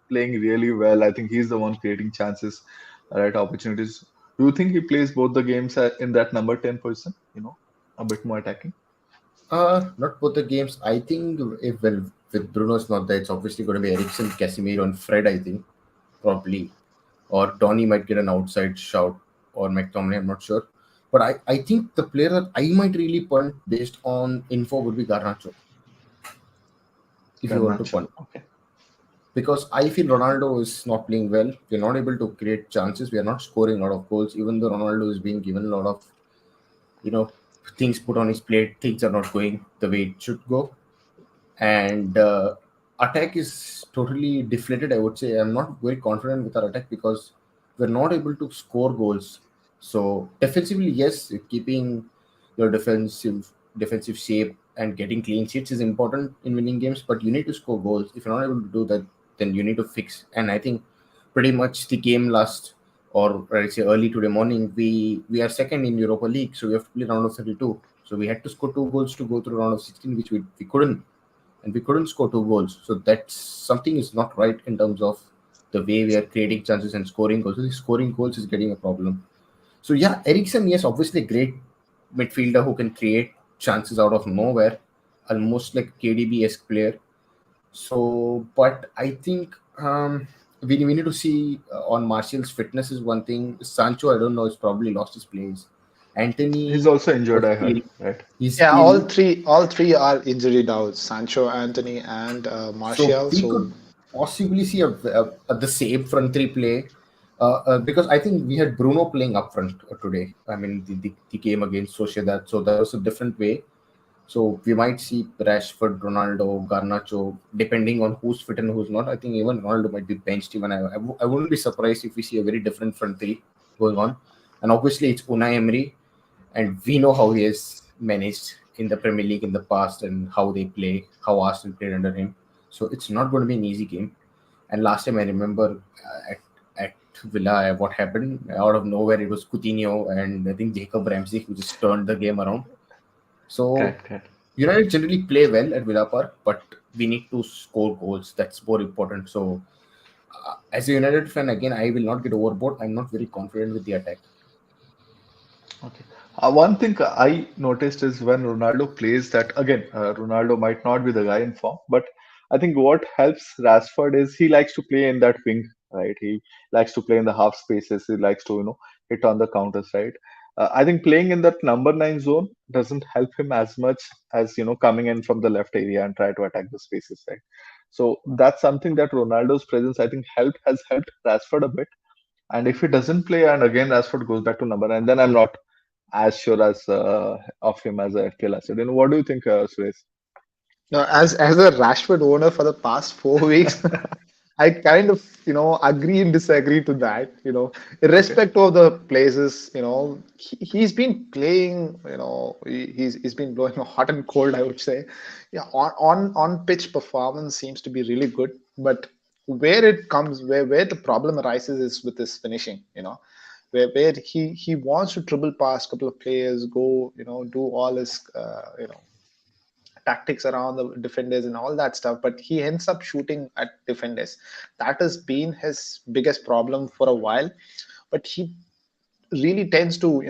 playing really well. I think he's the one creating chances, right? Opportunities. Do you think he plays both the games in that number 10 position? A bit more attacking. Not both the games. I think if well with Bruno's not there, it's obviously going to be Ericsson, Casemiro, and Fred. I think probably, or Donny might get an outside shout, or McTominay. I'm not sure, but I think the player that I might really punt based on info would be Garnacho if you were to Garnacho. punt, Okay. because I feel Ronaldo is not playing well. We're not able to create chances. We are not scoring a lot of goals, even though Ronaldo is being given a lot of you know things put on his plate. Things are not going the way it should go, and attack is totally deflated. I would say I'm not very confident with our attack because we're not able to score goals. So defensively, yes, keeping your defensive shape and getting clean sheets is important in winning games, but you need to score goals. If you're not able to do that, then you need to fix. And I think pretty much the game last, or let's say early today morning, we are second in Europa League, so we have to play round of 32. So we had to score two goals to go through round of 16, which we couldn't. and we couldn't score 2 goals. So that's something is not right in terms of the way we are creating chances and scoring goals. So the scoring goals is getting a problem. So yeah, Ericsson, yes, obviously a great midfielder who can create chances out of nowhere, almost like KDB-esque player. So, but I think we need to see on Martial's fitness is one thing. Sancho, I don't know, has probably lost his place. He's Anthony also injured, was I heard, ill. right? He's Yeah, ill. all three are injury now. Sancho, Anthony, and So Martial. we So could possibly see the same front three play because I think we had Bruno playing up front today. I mean, the game against Sociedad. So that was a different way. So we might see Rashford, Ronaldo, Garnacho, depending on who's fit and who's not. I think even Ronaldo might be benched. Even I wouldn't be surprised if we see a very different front three going on. And obviously it's Unai Emery, and we know how he has managed in the Premier League in the past and how they play, how Arsenal played under him. So it's not going to be an easy game. And last time I remember at Villa, what happened out of nowhere, it was Coutinho and I think Jacob Ramsey who just turned the game around. So Correct, correct. United generally play well at Villa Park, but we need to score goals. That's more important. So as a United fan, again, I will not get overboard. I'm not very confident with the attack. Okay. One thing I noticed is when Ronaldo plays that again, Ronaldo might not be the guy in form, but I think what helps Rashford is he likes to play in that wing, right? He likes to play in the half spaces. He likes to, hit on the counters, right? I think playing in that number nine zone doesn't help him as much as coming in from the left area and try to attack the spaces, right? So that's something that Ronaldo's presence I think has helped Rashford a bit. And if he doesn't play, and again Rashford goes back to number nine, then I'm not as sure as of him as a FPL asset. What do you think, Suresh? now, as a Rashford owner for the past 4 weeks, I kind of agree and disagree to that. Okay, Irrespective of the places, he's been playing. He's been blowing hot and cold. I would say, yeah. On pitch performance seems to be really good, but where the problem arises is with his finishing. Where he wants to dribble past a couple of players, go do all his tactics around the defenders and all that stuff, but he ends up shooting at defenders. That has been his biggest problem for a while, but he really tends to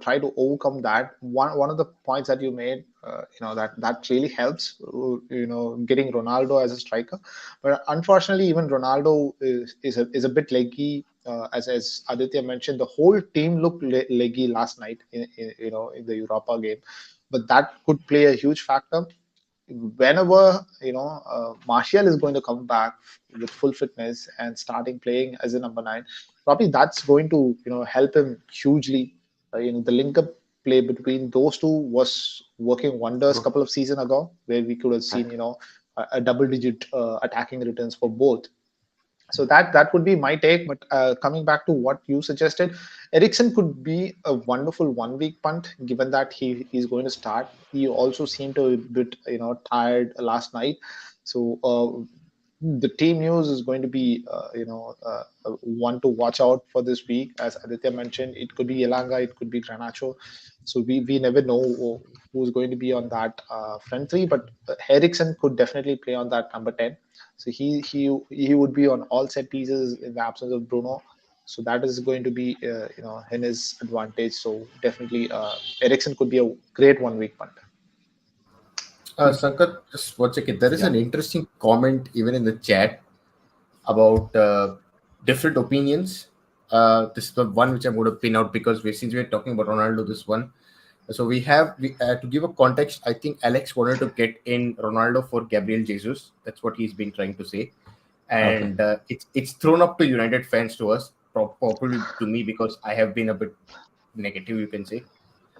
try to overcome that. One of the points that you made, that really helps, getting Ronaldo as a striker, but unfortunately even Ronaldo is a bit leggy. As Aditya mentioned, the whole team looked leggy last night in the Europa game, but that could play a huge factor whenever Martial is going to come back with full fitness and starting playing as a number nine. Probably that's going to help him hugely. The link up play between those two was working wonders a true. couple of seasons ago, where we could have seen Right. a double digit attacking returns for both. So that would be my take. But coming back to what you suggested, Ericsson could be a wonderful 1 week punt, given that he's going to start. He also seemed to be a bit tired last night, so the team news is going to be one to watch out for this week. As Aditya mentioned, it could be Elanga, it could be Granacho. So we never know who's going to be on that front three, but Ericsson could definitely play on that number 10. So he would be on all set pieces in the absence of Bruno. So that is going to be in his advantage. So definitely Ericsson could be a great 1 week punt. Sankar, just one second. There is Yeah. an interesting comment even in the chat about different opinions. This is the one which I'm going to pin out because since we're talking about Ronaldo, this one. So to give a context, I think Alex wanted to get in Ronaldo for Gabriel Jesus. That's what he's been trying to say, Okay. and it's thrown up to United fans to us, probably to me because I have been a bit negative, you can say.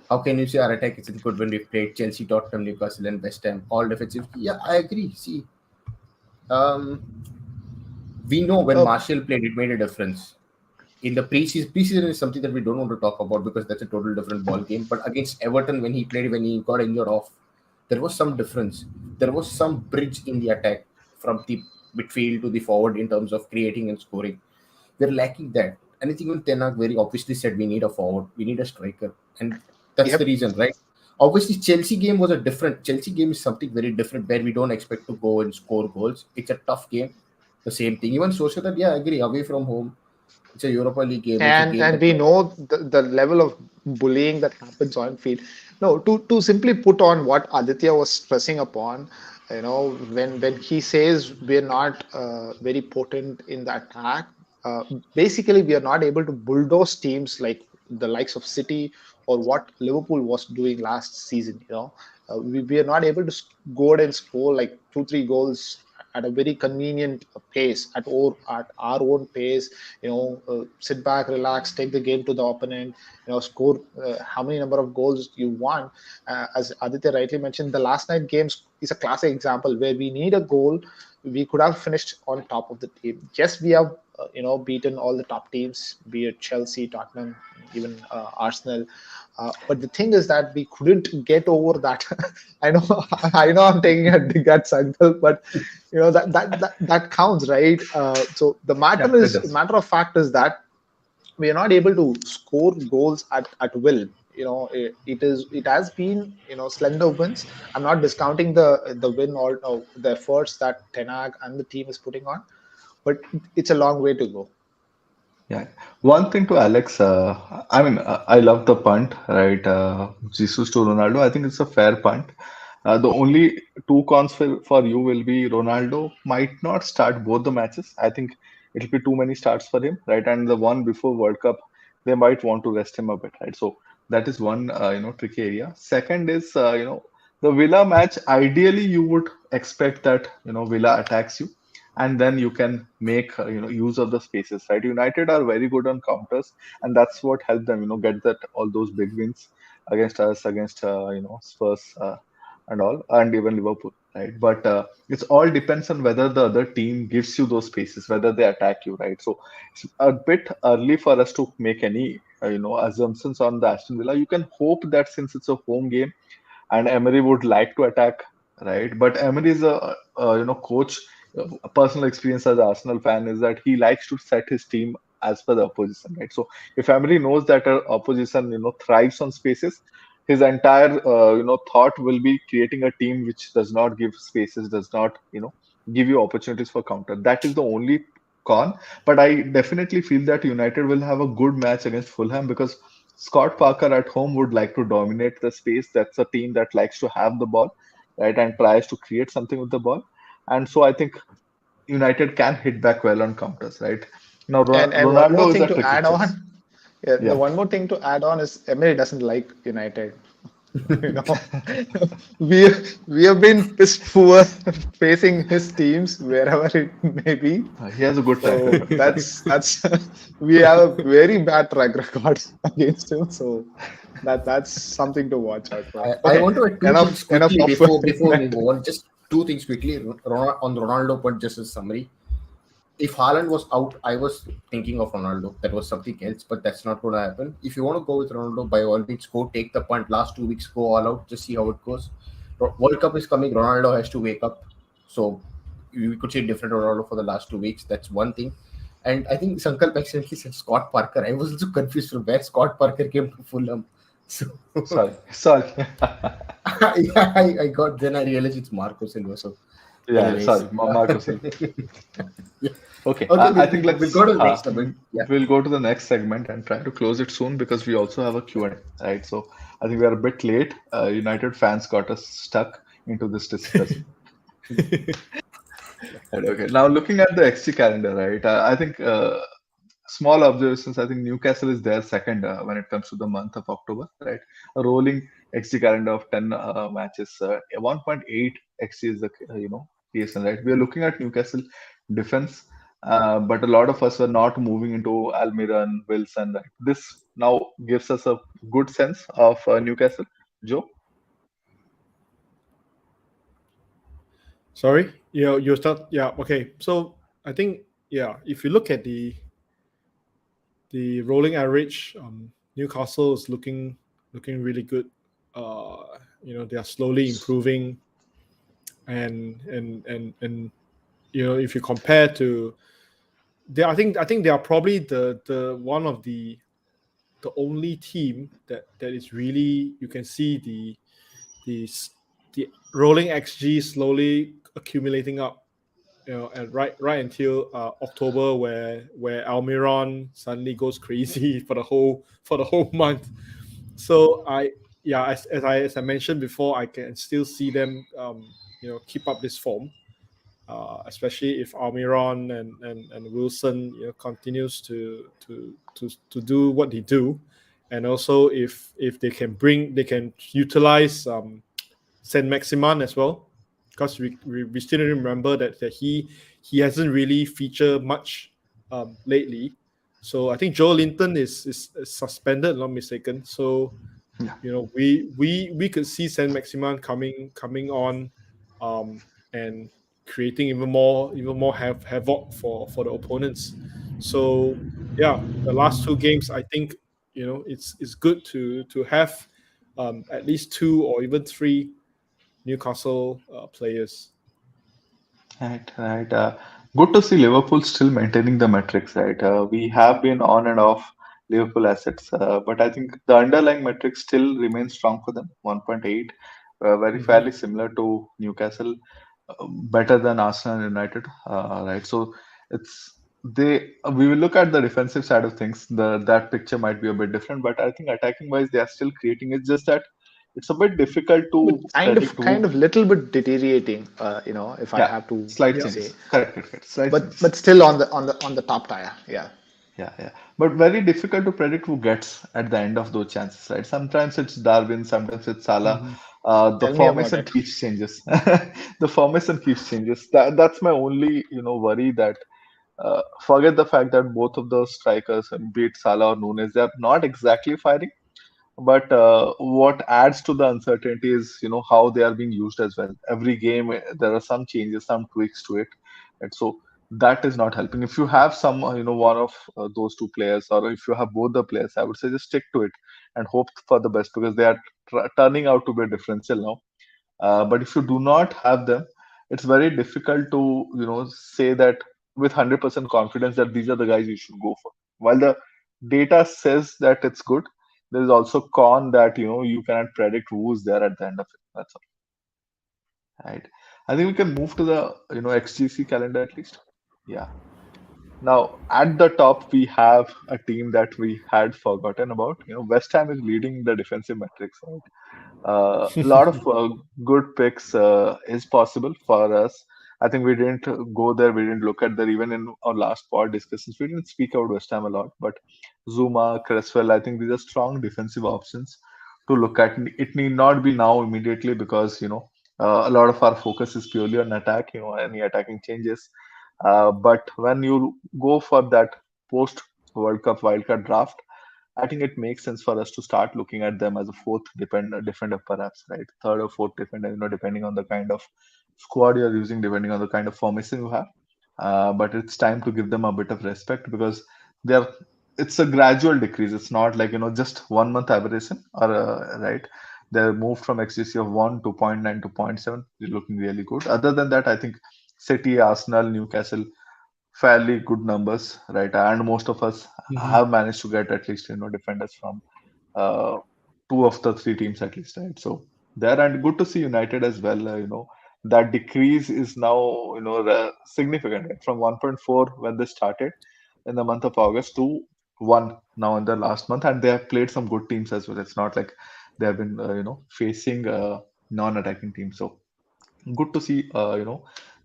How can you say our attack isn't good when we played Chelsea, Tottenham, Newcastle, and West Ham, all defensive? Yeah, I agree. See, um, we know when Oh, Martial played, it made a difference. In the preseason is something that we don't want to talk about because that's a total different ball game. But against Everton, when he got injured off, there was some difference. There was some bridge in the attack from the midfield to the forward in terms of creating and scoring. We're lacking that. And I think when Ten Hag very obviously said we need a forward, we need a striker, and that's the yep. reason, right? Obviously, Chelsea game was a different. Chelsea game is something very different where we don't expect to go and score goals. It's a tough game. The same thing. Even Sociedad, yeah, I agree. Away from home, it's a Europa League game. It's a game And that we know the level of bullying that happens on field. No, to simply put on what Aditya was stressing upon, when he says we're not very potent in the attack, basically we are not able to bulldoze teams like the likes of City or what Liverpool was doing last season. We are not able to go and score like 2-3 goals at a very convenient pace at our own pace. Sit back, relax, take the game to the opponent. Score how many number of goals you want. As Aditya rightly mentioned, the last night games is a classic example where we need a goal. We could have finished on top of the team. Yes, we have beaten all the top teams, be it Chelsea, Tottenham, even Arsenal. But the thing is that we couldn't get over that. I know, I'm taking a dig at Sankalp, but that counts, right? So the Yeah, matter it is does. matter of fact is that we are not able to score goals at will. It has been slender wins. I'm not discounting the win or the efforts that Tenag and the team is putting on, but it's a long way to go. Yeah. One thing to Alex, I mean, I love the punt, right? Jesus to Ronaldo. I think it's a fair punt. The only two cons for you will be Ronaldo might not start both the matches. I think it'll be too many starts for him, right? And the one before World Cup, they might want to rest him a bit, right? So that is one, tricky area. Second is, the Villa match. Ideally, you would expect that, Villa attacks you and then you can make use of the spaces, right? United are very good on counters, and that's what helped them get that all those big wins against us, against Spurs, and all, and even Liverpool, right? But it's all depends on whether the other team gives you those spaces, whether they attack you, right? So it's a bit early for us to make any assumptions on the Aston Villa. You can hope that since it's a home game and Emery would like to attack, right? But Emery is a coach. A personal experience as an Arsenal fan is that he likes to set his team as per the opposition, right? So if Emery knows that our opposition thrives on spaces, his entire thought will be creating a team which does not give spaces, does not give you opportunities for counter. That is the only con. But I definitely feel that United will have a good match against Fulham because Scott Parker at home would like to dominate the space. That's a team that likes to have the ball, right, and tries to create something with the ball. And so I think United can hit back well on counters, right? Now, And one more Ronaldo is thing a to tricky add choice. on, yeah, the Yeah, one more thing to add on is Emery doesn't like United. you know, we we have been pissed poor facing his teams wherever it may be. he has a good track So record. that's we have a very bad track record against him. So that's something to watch out for. I Okay, want to add two things enough quickly of before we that. move on. Just two things quickly on Ronaldo, but just a summary. If Haaland was out, I was thinking of Ronaldo. That was something else, but that's not going to happen. If you want to go with Ronaldo, by all means, go take the punt. Last 2 weeks, go all out. Just see how it goes. World Cup is coming. Ronaldo has to wake up. So we could see different Ronaldo for the last 2 weeks. That's one thing. And I think Sankalp accidentally said Scott Parker. I was also confused from where Scott Parker came to Fulham. So Sorry. yeah, I got. Then I realized it's Marco Silva. So, Yeah, anyways, sorry, Marco Silva. yeah. Okay, Okay, I think we'll go to the next uh, segment. Yeah. we'll go to the next segment and try to close it soon because we also have a Q&A, right? So I think we are a bit late. United fans got us stuck into this discussion. Right, okay, now looking at the XG calendar, right? I think small observations. I think Newcastle is there second when it comes to the month of October, right? A rolling XG calendar of 10 matches. 1.8 XG is the PSN, right? We are looking at Newcastle defense, but a lot of us are not moving into Almiron, Wilson. Right? This now gives us a good sense of Newcastle. Joe? Sorry, you start. Yeah, okay. So I think if you look at the rolling average, Newcastle is looking really good. They are slowly improving, and if you compare to, I think they are probably the one of the only team that is really, you can see the the rolling XG slowly accumulating up, and right until October, where Almiron suddenly goes crazy for the whole month. So as I mentioned before, I can still see them keep up this form, especially if Almiron and Wilson continues to do what they do, and also if they can utilize Saint Maximin as well, because we still remember that he hasn't really featured much lately. So I think Joe Linton is suspended, if I'm not mistaken. So Yeah. we could see Saint Maximin coming on, and creating even more havoc for the opponents. So yeah, the last two games, I think it's good to have at least two or even three Newcastle players. Right, right. Good to see Liverpool still maintaining the metrics, right? We have been on and off Liverpool assets, but I think the underlying metrics still remain strong for them. 1.8, very Mhm. fairly similar to Newcastle, better than Arsenal and United, right? So it's we will look at the defensive side of things. That picture might be a bit different, but I think attacking wise they are still creating. It's just that it's a bit difficult But to predict kind who. of little bit deteriorating, if I Yeah, have to slight Yeah. say, changes. Correct, correct, correct. Slight changes. but still on the top tier. Yeah. Yeah, yeah. But very difficult to predict who gets at the end of those chances, right? Sometimes it's Darwin, sometimes it's Salah. Mhm. The Tell me about formation it. keeps changes. The formation keeps changes. That's my only, worry that forget the fact that both of those strikers, be it Salah or Nunes, they're not exactly firing. But what adds to the uncertainty is, how they are being used as well. Every game, there are some changes, some tweaks to it, and so that is not helping. If you have some, one of those two players, or if you have both the players, I would say just stick to it and hope for the best because they are turning out to be a differential now. But if you do not have them, it's very difficult to say that with 100% confidence that these are the guys you should go for. While the data says that it's good, there is also con that you cannot predict who's there at the end of it. That's all. Right. I think we can move to the XGC calendar at least. Yeah. Now at the top we have a team that we had forgotten about. West Ham is leading the defensive metrics. Right? A lot of good picks is possible for us. I think we didn't go there. We didn't look at there even in our last pod discussions. We didn't speak about West Ham a lot, but Zuma, Cresswell, I think these are strong defensive options to look at. It need not be now immediately because a lot of our focus is purely on attack. Any attacking changes. But when you go for that post World Cup wildcard draft, I think it makes sense for us to start looking at them as a defender, perhaps, right? Third or fourth defender, depending on the kind of squad you're using, depending on the kind of formation you have. But it's time to give them a bit of respect because they're it's a gradual decrease. It's not like just 1 month aberration or right. They're moved from XGC of 1 to 0.9 to 0.7. They're looking really good. Other than that, I think City, Arsenal, Newcastle fairly good numbers, right? And most of us Mhm. have managed to get at least defenders from uh, two of the three teams at least, right? So there, and good to see United as well. That decrease is now significant, right? From 1.4 when they started in the month of August to 1 now in the last month, and they have played some good teams as well. It's not like they have been facing non-attacking teams. So good to see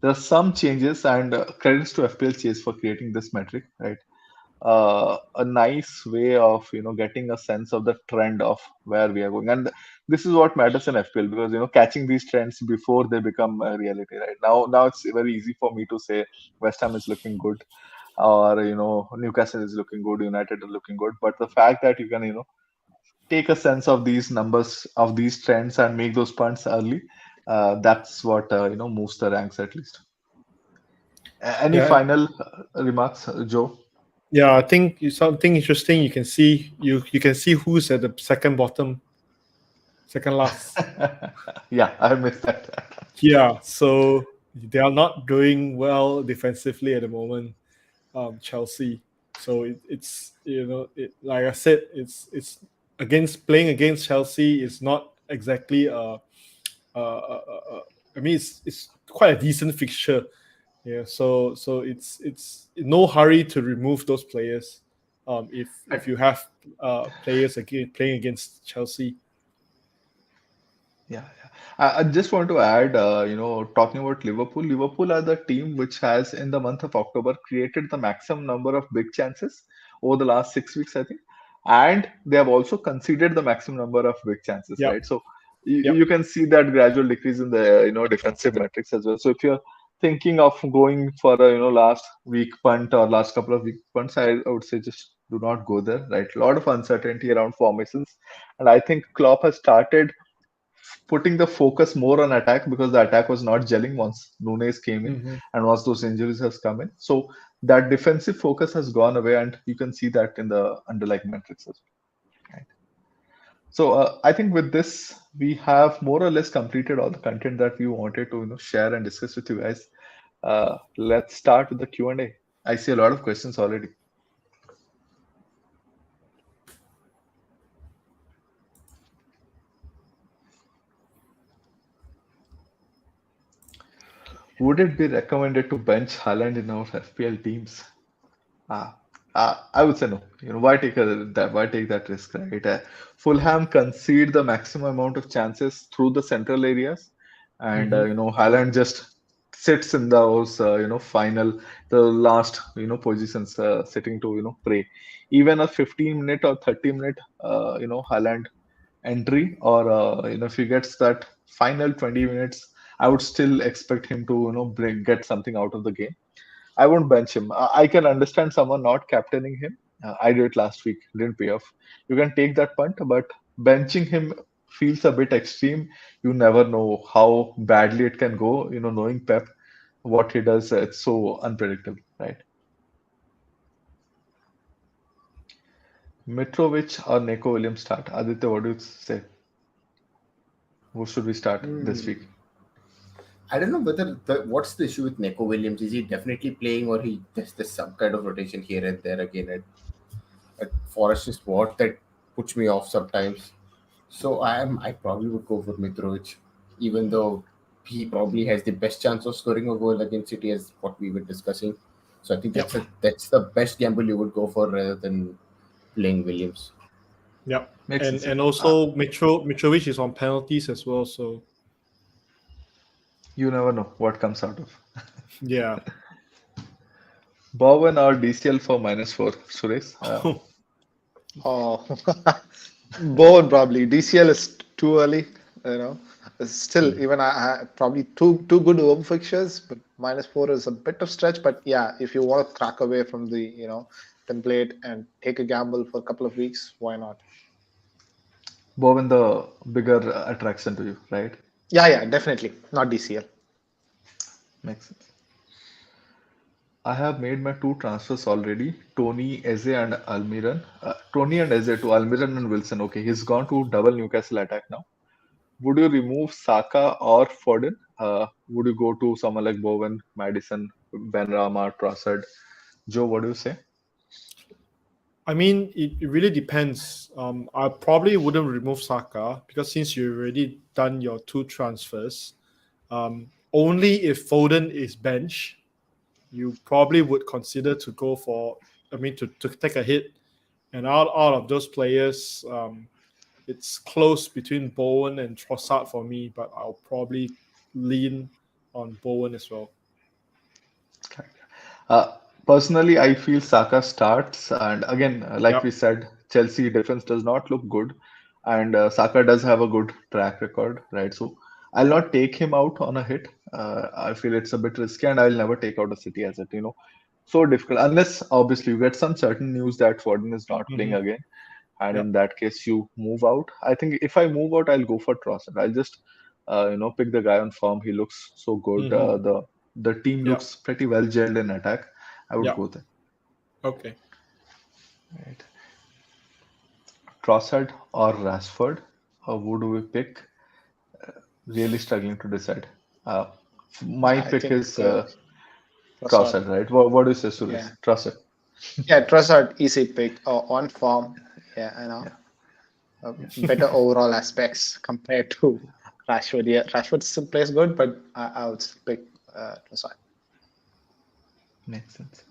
there are some changes and credits to FPLZhou for creating this metric, right? A nice way of getting a sense of the trend of where we are going, and this is what matters in FPL because catching these trends before they become a reality. Right now it's very easy for me to say West Ham is looking good or Newcastle is looking good, United are looking good, but the fact that you can take a sense of these numbers of these trends and make those points early, that's what moves the ranks at least. Any Yeah, final remarks, Joe? yeah. I think it's something interesting. You can see who's at the second bottom, second last. Yeah, I missed that. Yeah, so they are not doing well defensively at the moment. Chelsea. So it's like I said, it's against playing against Chelsea is not exactly I mean, it's quite a decent fixture. Yeah, so it's no hurry to remove those players. If you have players playing against Chelsea. Yeah, yeah. I just want to add, talking about Liverpool, Liverpool are the team which has, in the month of October, created the maximum number of big chances over the last 6 weeks, I think. And they have also conceded the maximum number of big chances, Yep. right? So you Yep. can see that gradual decrease in the, defensive metrics as well. So if you're thinking of going for a, last week punt or last couple of week punts, I would say just do not go there, right? A lot of uncertainty around formations. And I think Klopp has started putting the focus more on attack because the attack was not gelling once Nunes came in Mm-hmm. and once those injuries has come in. So that defensive focus has gone away, and you can see that in the underlying metrics as well. Right. So I think with this we have more or less completed all the content that we wanted to share and discuss with you guys. Let's start with the Q&A. I see a lot of questions already. Would it be recommended to bench Haaland in our FPL teams? Ah, I would say no. Why take that risk, right? Fulham concede the maximum amount of chances through the central areas, and Mm-hmm. Haaland just sits in those the last positions, sitting to pray. Even a 15-minute or 30-minute Haaland entry, or if he gets that final 20 minutes, I would still expect him to get something out of the game. I won't bench him. I can understand someone not captaining him. I did it last week, didn't pay off. You can take that punt, but benching him feels a bit extreme. You never know how badly it can go. Knowing Pep, what he does, it's so unpredictable, right? Mitrovic or Neko Williams start? Aditya, what do you say? Who should we start this Hmm. week? I don't know what's the issue with Neko Williams. Is he definitely playing, or he just there's some kind of rotation here and there again at Forest is what that puts me off sometimes. So I probably would go for Mitrovic, even though he probably has the best chance of scoring a goal against City as what we were discussing. So I think Yep. that's the best gamble you would go for rather than playing Williams. Yep. Makes sense. And also Mitrovic is on penalties as well. So You never know what comes out of. yeah. Bowen or DCL for -4, Suresh? Oh, Bowen probably. DCL is too early. You know, still even I probably two good home fixtures, but -4 is a bit of stretch. But yeah, if you want to crack away from the template and take a gamble for a couple of weeks, why not? Bowen the bigger attraction to you, right? Yeah, definitely not DCL. Makes sense. I have made my two transfers already. Tony, Eze, and Almiron. Tony and Eze to Almiron and Wilson. Okay, he's gone to double Newcastle attack now. Would you remove Saka or Foden? Would you go to someone like Bowen, Madison, Benrahma, Trossard? Joe, what do you say? I mean, it really depends. I probably wouldn't remove Saka because since you already done your two transfers, only if Foden is bench, you probably would consider to go for. I mean, to take a hit. And out of those players, it's close between Bowen and Trossard for me, but I'll probably lean on Bowen as well. Uh, Personally, I feel Saka starts, and again, like we Yep. said, Chelsea defense does not look good, and Saka does have a good track record, right? So I'll not take him out on a hit. I feel it's a bit risky, and I'll never take out a City as it, so difficult unless obviously you get some certain news that Foden is not playing Mm-hmm. again, and in Yep. that case you move out. I think if I move out, I'll go for Trossard. I'll just pick the guy on form. He looks so good. Mm-hmm. The team Yep. looks pretty well gelled in attack. I would Yep. go there. Okay. Right. Trossard or Rashford? Who do we pick? Really struggling to decide. Uh, my I pick think is Trossard. Trossard, right? What do you say, Suresh? Yeah, Trossard. yeah, Trossard easy pick on form. Yeah, Yeah. better overall aspects compared to Rashford, yeah, Rashford still plays good, but I would still pick Trossard. Makes sense.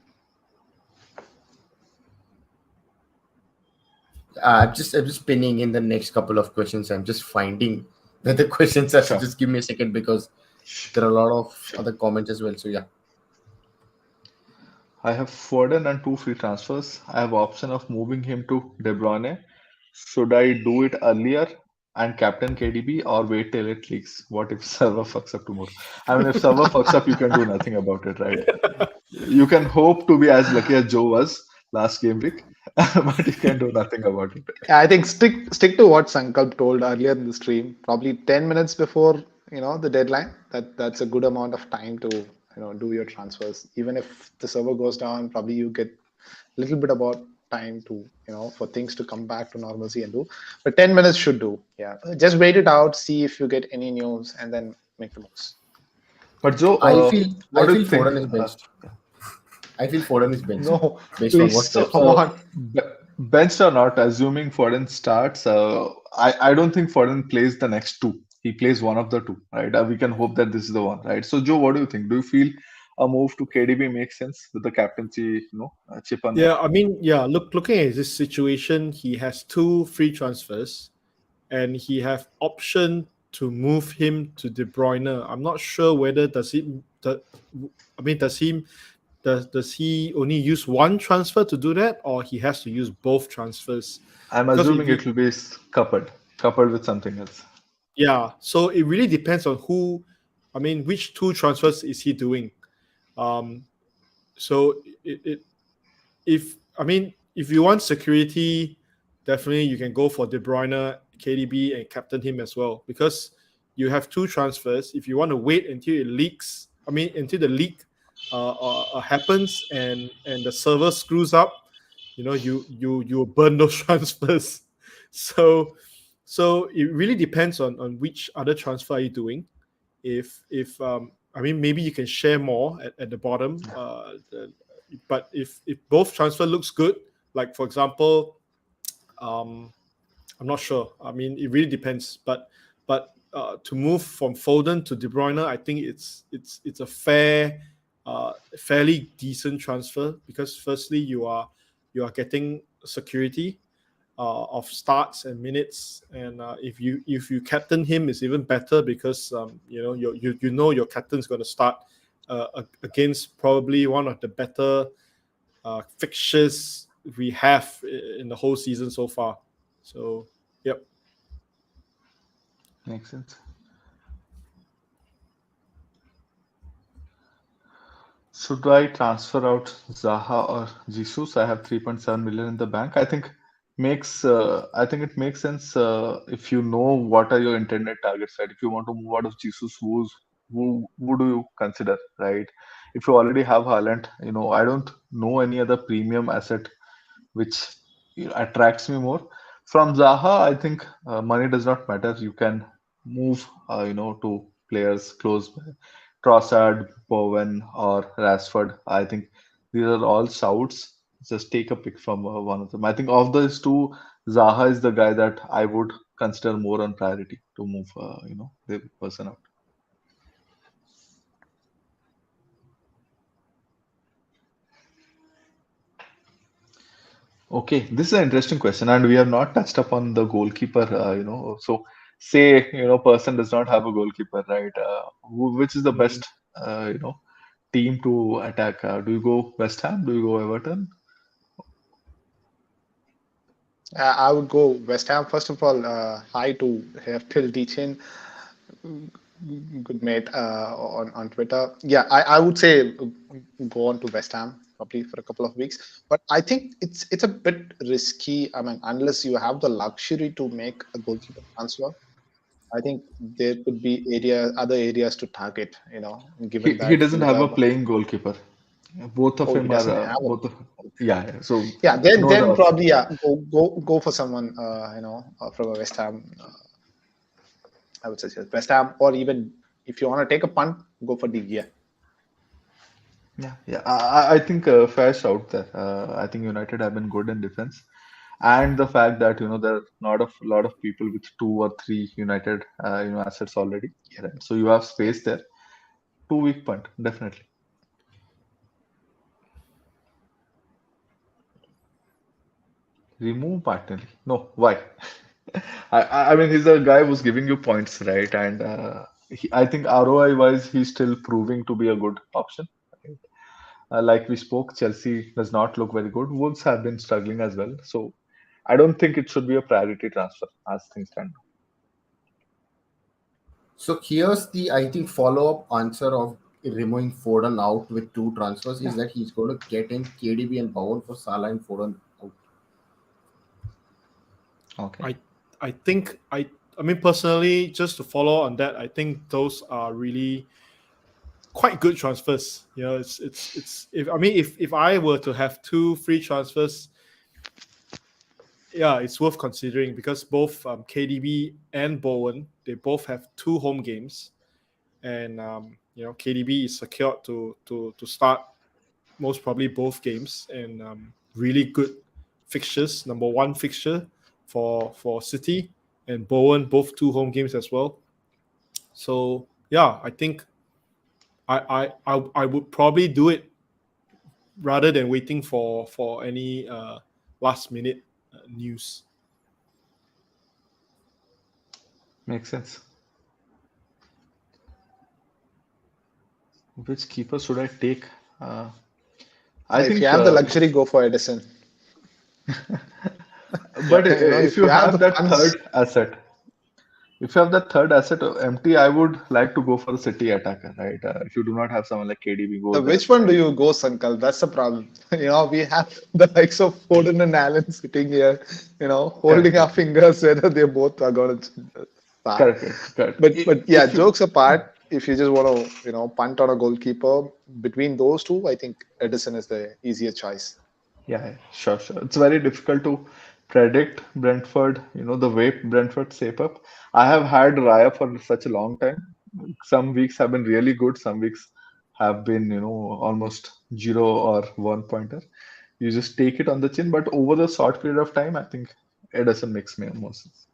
I'm just pinning in the next couple of questions. I'm just finding the questions. So Sure. just give me a second because there are a lot of other comments as well. So yeah. I have Foden and 2 free transfers. I have option of moving him to De Bruyne. Should I do it earlier and captain KDB or wait till it leaks? What if server fucks up tomorrow? I mean, if server fucks up, you can do nothing about it, right? You can hope to be as lucky as Joe was last game week, but you can do nothing about it. Yeah, I think stick to what Sankalp told earlier in the stream. Probably 10 minutes before the deadline. That's a good amount of time to do your transfers. Even if the server goes down, probably you get a little bit about time to for things to come back to normalcy and do. But 10 minutes should do. Yeah, just wait it out, see if you get any news, and then make the moves. But Joe, I feel what I do feel you think? Foden is benched. I feel Foden is benched No, based on what please, Pep come said. on. Benched or not, assuming Foden starts, I don't think Foden plays the next two. He plays one of the two, right? We can hope that this is the one, right? So, Joe, what do you think? Do you feel a move to KDB makes sense with the captaincy, chip on there? Yeah, I mean, yeah. Looking at this situation, he has 2 free transfers, and he have option to move him to De Bruyne. I'm not sure whether does he only use one transfer to do that, or he has to use both transfers? I'm Because assuming it will be coupled with something else. yeah, so it really depends on who. I mean, which 2 transfers is he doing? So if you want security, definitely you can go for De Bruyne, KDB, and captain him as well, because you have 2 transfers. If you want to wait until it leaks, until the leak happens and the server screws up, you burn those transfers. So it really depends on which other transfer are you doing. If maybe you can share more at the bottom. But if both transfer looks good, like for example, I'm not sure. I mean, it really depends. But to move from Foden to De Bruyne, I think it's a fairly decent transfer, because firstly you are getting security of starts and minutes, and if you captain him, it's even better, because your captain's going to start against probably one of the better fixtures we have in the whole season so far. So, yep. Makes sense. Should I transfer out Zaha or Jesus? I have 3.7 million in the bank. I think it makes sense if you know what are your intended targets, right? If you want to move out of Jesus, who do you consider, right? If you already have Haaland, I don't know any other premium asset which attracts me more. From Zaha, I think money does not matter. You can move, to players close by. Trossard, Bowen, or Rashford. I think these are all shouts. Just take a pick from one of them. I think of those two, Zaha is the guy that I would consider more on priority to move, the person out. Okay, this is an interesting question, and we have not touched upon the goalkeeper. So say person does not have a goalkeeper, right? Which is the best team to attack? Do you go West Ham? Do you go Everton? I would go West Ham. First of all, hi to FPLZhou, good mate on Twitter. Yeah, I would say go on to West Ham probably for a couple of weeks. But I think it's a bit risky. I mean, unless you have the luxury to make a goalkeeper transfer, I think there could be other areas to target. He, Given he that doesn't you have a have. playing goalkeeper. Both of Oh, he him are doesn't have a. both of yeah, yeah. So Yeah, then no other then option. probably yeah, go for someone from a West Ham. I would suggest West Ham, or even if you want to take a punt, go for De Gea. Yeah, yeah. I think fair shout there. I think United have been good in defense. and the fact that there are lot of people with 2 or 3 United assets already. Right? So you have space there. 2 week punt, definitely. Remove Martinelli. No, why? I mean, he's a guy who's giving you points, right? And I think ROI wise, he's still proving to be a good option. Right? Like we spoke, Chelsea does not look very good. Wolves have been struggling as well. So I don't think it should be a priority transfer as things stand. So here's the, I think, follow-up answer of removing Foden out with 2 transfers is that he's going to get in KDB and Bowen for Salah and Foden out. Okay. I think I mean personally, just to follow on that, I think those are really quite good transfers. It's if I were to have 2 free transfers, yeah, it's worth considering because both KDB and Bowen, they both have 2 home games, and KDB is secured to start most probably both games, and really good fixtures. Number 1 fixture for City, and Bowen both 2 home games as well. So yeah, I think I would probably do it rather than waiting for any last minute news. Makes sense. Which keeper should I take? I If think, you have the luxury, go for Edison. but if if you you have have the that funds- third asset empty, I would like to go for the City attacker, right? If you do not have someone like KDB, go So there. which one do you go, Sankalp? That's the problem. We have the likes of Foden and Allen sitting here, holding our fingers whether they both are going to start. Correct. But yeah, jokes apart, if you just want to, punt on a goalkeeper, between those two, I think Edison is the easier choice. Yeah, sure. It's very difficult to predict Brentford, the way Brentford shape up. I have had Raya for such a long time. Some weeks have been really good, some weeks have been, almost 0 or 1 pointer. You just take it on the chin, but over the short period of time, I think Edison makes me more sense.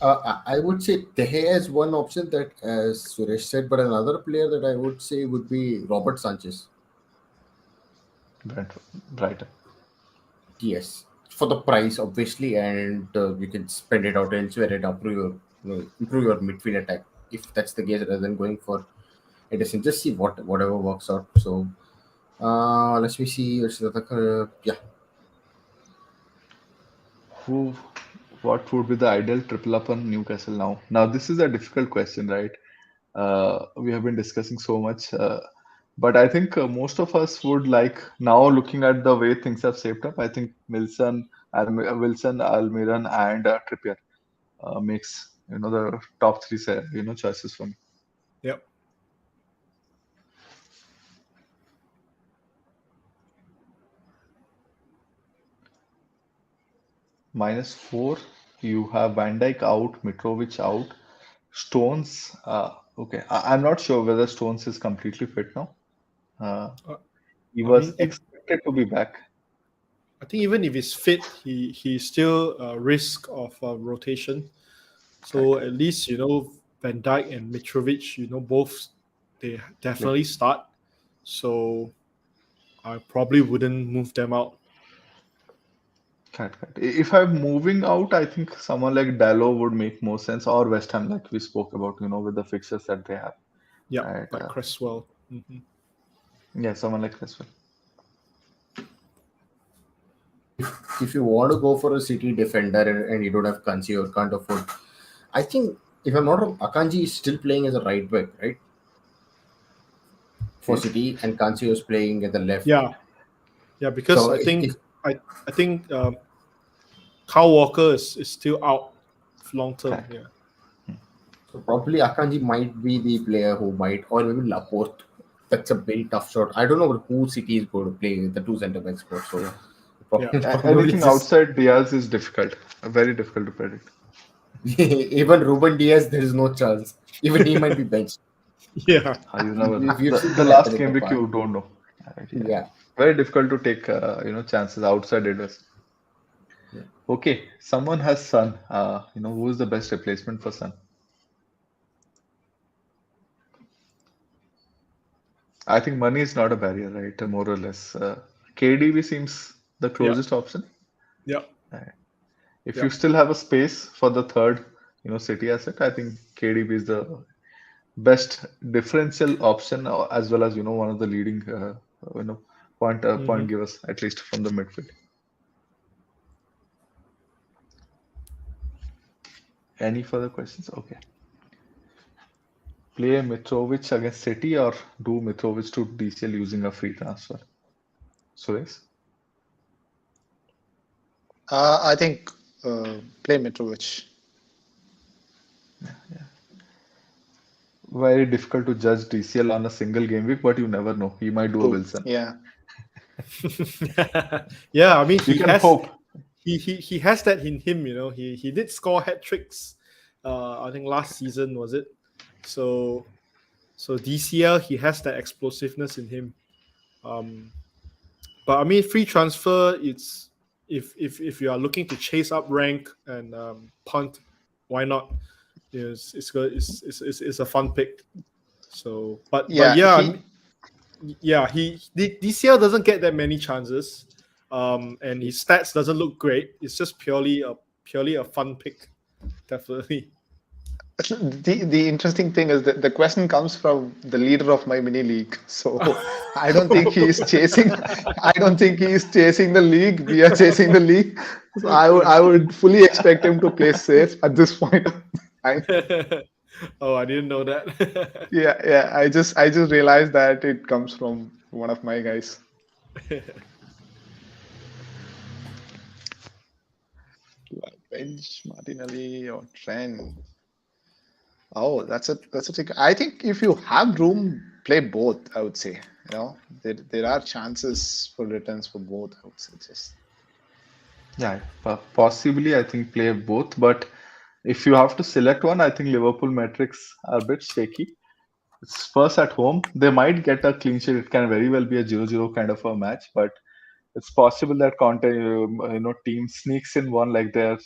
I would say Tehe is one option that, as Suresh said, but another player that I would say would be Robert Sanchez. Brentford, Brighton. Yes, for the price, obviously, and you can spend it out elsewhere and improve your midfield attack if that's the case, rather than going for Edison. Just see whatever works out. So let me see. Yeah. What would be the ideal triple up on Newcastle now? Now, this is a difficult question, right? We have been discussing so much, but I think most of us would like now looking at the way things have shaped up. I think Wilson, Almiron, and Trippier makes the top 3 choices for me. Yep. -4, you have Van Dijk out, Mitrovic out, Stones. Okay, I'm not sure whether Stones is completely fit now. He was expected to be back. I think even if he's fit, he's still a risk of rotation. So at least Van Dijk and Mitrovic, both they definitely start. So I probably wouldn't move them out. Correct. If I'm moving out, I think someone like Dalot would make more sense, or West Ham, like we spoke about, with the fixtures that they have. Yeah, Right, like Cresswell. Mm-hmm. Yeah, someone like Cresswell. If you want to go for a City defender and you don't have Kanji or can't afford, I think, if I'm not wrong, Akanji is still playing as a right back, right? For City, and Kanji is playing at the left. Yeah, because so I think Kyle Walker is still out long term. Correct. Yeah. So probably Akanji might be the player who might, or maybe Laporte. That's a very tough shot. I don't know who City is going to play the 2 centre backs for. So anything outside Diaz is difficult, very difficult to predict. Even Ruben Diaz, there is no chance. Even he might be benched. Yeah. You never know. The last game week, you don't know. Yeah. Very difficult to take chances outside Edwards. Yeah. Okay, someone has Sun. Who is the best replacement for Sun? I think money is not a barrier, right? More or less. KDB seems the Yeah, closest option. yeah, Right. If yeah. you still have a space for the third, city asset, I think KDB is the best differential option, as well as one of the leading, you know, point Hmm. givers, at least from the midfield. Any further questions? Okay. Play Mitrovic against City or do Mitrovic to DCL using a free transfer? Suresh? I think play Mitrovic. Very difficult to judge DCL on a single game week, but you never know. He might do a True. Wilson. Yeah. Yeah, I mean You can hope. he has that in him, He did score hat tricks. I think last season was it. So DCL he has that explosiveness in him. But I mean free transfer. It's if you are looking to chase up rank and punt, why not? It's good. It's a fun pick. So but Yeah. yeah, He. DCL doesn't get that many chances, and his stats doesn't look great. It's just purely a fun pick, definitely. The interesting thing is that the question comes from the leader of my mini league. So I don't think he is chasing. I don't think he is chasing the league. We are chasing the league. So I would fully expect him to play safe at this point. Oh, I didn't know that. Yeah. I just realized that it comes from one of my guys. Bench Martinelli or Trent. Oh, that's a trick. I think if you have room, play both. I would say. There are chances for returns for both. I would suggest. Yeah, possibly I think play both, but if you have to select one, I think Liverpool metrics are a bit shaky. It's first at home. They might get a clean sheet. It can very well be a 0-0 kind of a match, but it's possible that Conte, team sneaks in one like they're,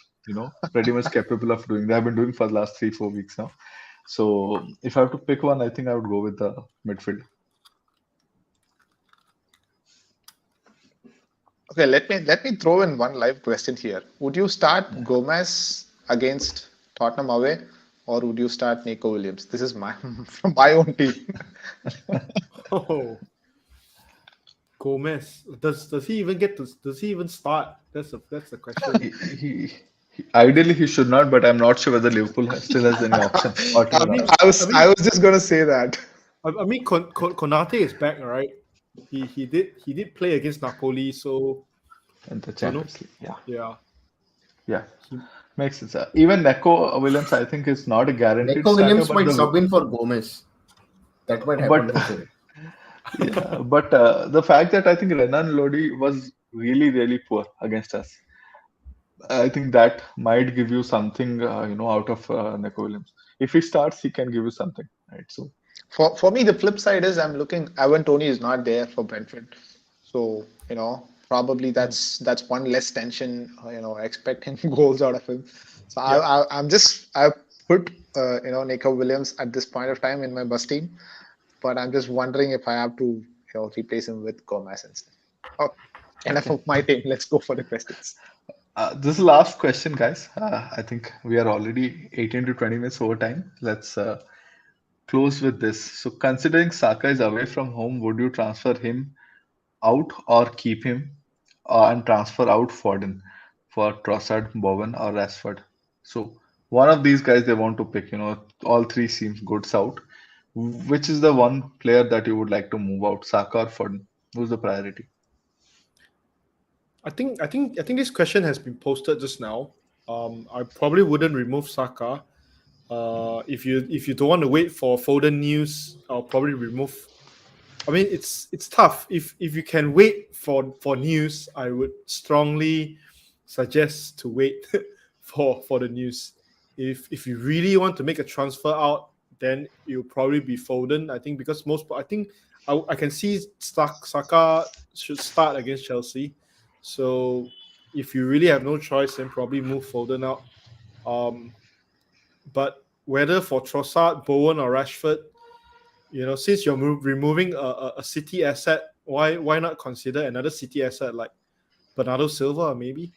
pretty much capable of doing. They have been doing for the last 3-4 weeks now. So if I have to pick one, I think I would go with the midfield. Okay, let me throw in one live question here. Would you start Gomez against Tottenham away, or would you start Nico Williams? This is my from my own team. Oh, Gomez. Does he even does he even start? That's the question. Ideally he should not, but I'm not sure whether Liverpool still has any option. I mean, I was just gonna say that. I mean, Konate is back, right? He did play against Napoli, so in the Champions League. Yeah. Makes sense. Even Neco Williams, I think, is not a guaranteed Nico starter, Williams but might sub in for Gomez. That might happen. But the fact that I think Renan Lodi was really, really poor against us, I think that might give you something, out of Neco Williams. If he starts, he can give you something, right? So For me, the flip side is I'm looking. Ivan Toney is not there for Brentford, so probably that's one less tension. Expecting goals out of him. So I put Nico Williams at this point of time in my bus team, but I'm just wondering if I have to replace him with Gomez instead. Oh, enough of my team. Let's go for the questions. this is the last question, guys. I think we are already 18 to 20 minutes over time. Let's close with this. So, considering Saka is away from home, would you transfer him out or keep him and transfer out Foden for Trossard, Bowen, or Rashford? So, one of these guys they want to pick. All three seems good out. Which is the one player that you would like to move out, Saka or Foden? Who's the priority? I think this question has been posted just now. I probably wouldn't remove Saka. If you don't want to wait for Foden news, I'll probably remove. I mean, it's tough. If you can wait for news, I would strongly suggest to wait for the news. If you really want to make a transfer out, then it'll probably be Foden. I think because I can see Saka should start against Chelsea. So if you really have no choice, then probably move Foden out. But whether for Trossard, Bowen, or Rashford, since you're removing a City asset, why not consider another City asset like Bernardo Silva, maybe?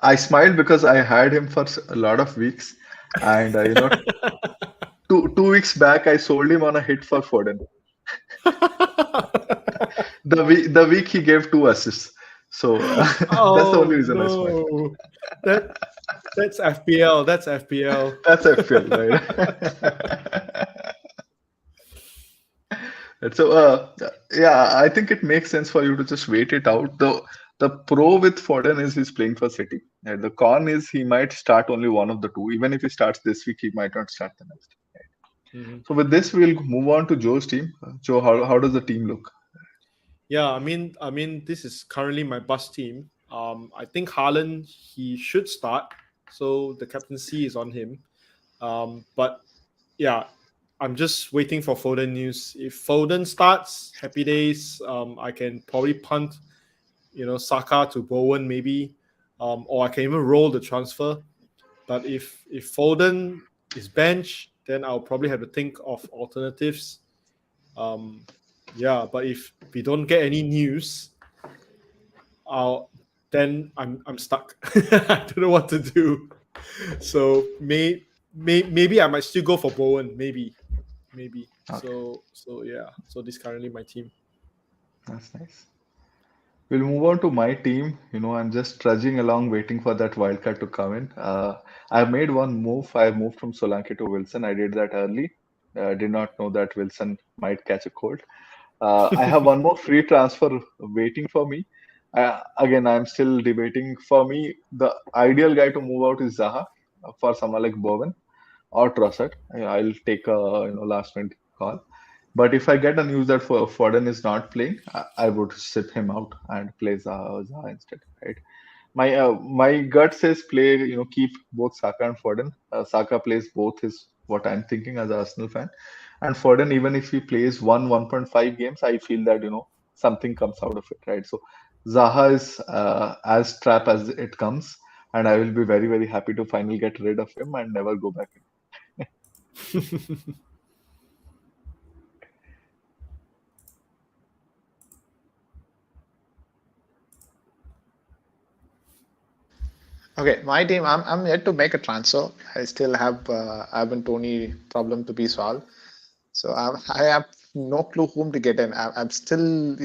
I smiled because I had him for a lot of weeks, and 2 weeks back I sold him on a hit for Foden. The week he gave 2 assists, so that's the only reason I smiled. That's FPL. That's FPL. That's FPL, right? So, yeah, I think it makes sense for you to just wait it out. The pro with Foden is he's playing for City. And the con is he might start only one of the two. Even if he starts this week, he might not start the next. So with this, we'll move on to Joe's team. Joe, how does the team look? Yeah, I mean, this is currently my bus team. I think Haaland, he should start, so the captaincy is on him. But yeah, I'm just waiting for Foden news. If Foden starts, happy days. I can probably punt, Saka to Bowen maybe, or I can even roll the transfer. But if Foden is bench, then I'll probably have to think of alternatives. Yeah, but if we don't get any news, then I'm stuck. I don't know what to do. So maybe I might still go for Bowen. Maybe. Okay. So yeah. So this is currently my team. That's nice. We'll move on to my team. I'm just trudging along, waiting for that wildcard to come in. I've made one move. I moved from Solanke to Wilson. I did that early. I did not know that Wilson might catch a cold. I have one more free transfer waiting for me. Again, I'm still debating. For me, the ideal guy to move out is Zaha. For someone like Bowen or Trossard, I'll take a last minute call. But if I get a news that Foden is not playing, I would sit him out and play Zaha instead. Right? My gut says play. Keep both Saka and Foden. Saka plays both is what I'm thinking as an Arsenal fan. And Foden, even if he plays 1.5 games, I feel that something comes out of it, right? So Zaha is as trap as it comes, and I will be very, very happy to finally get rid of him and never go back. Okay, my team. I'm yet to make a transfer. I still have Ivan Tony problem to be solved. So I have no clue whom to get in. I'm still,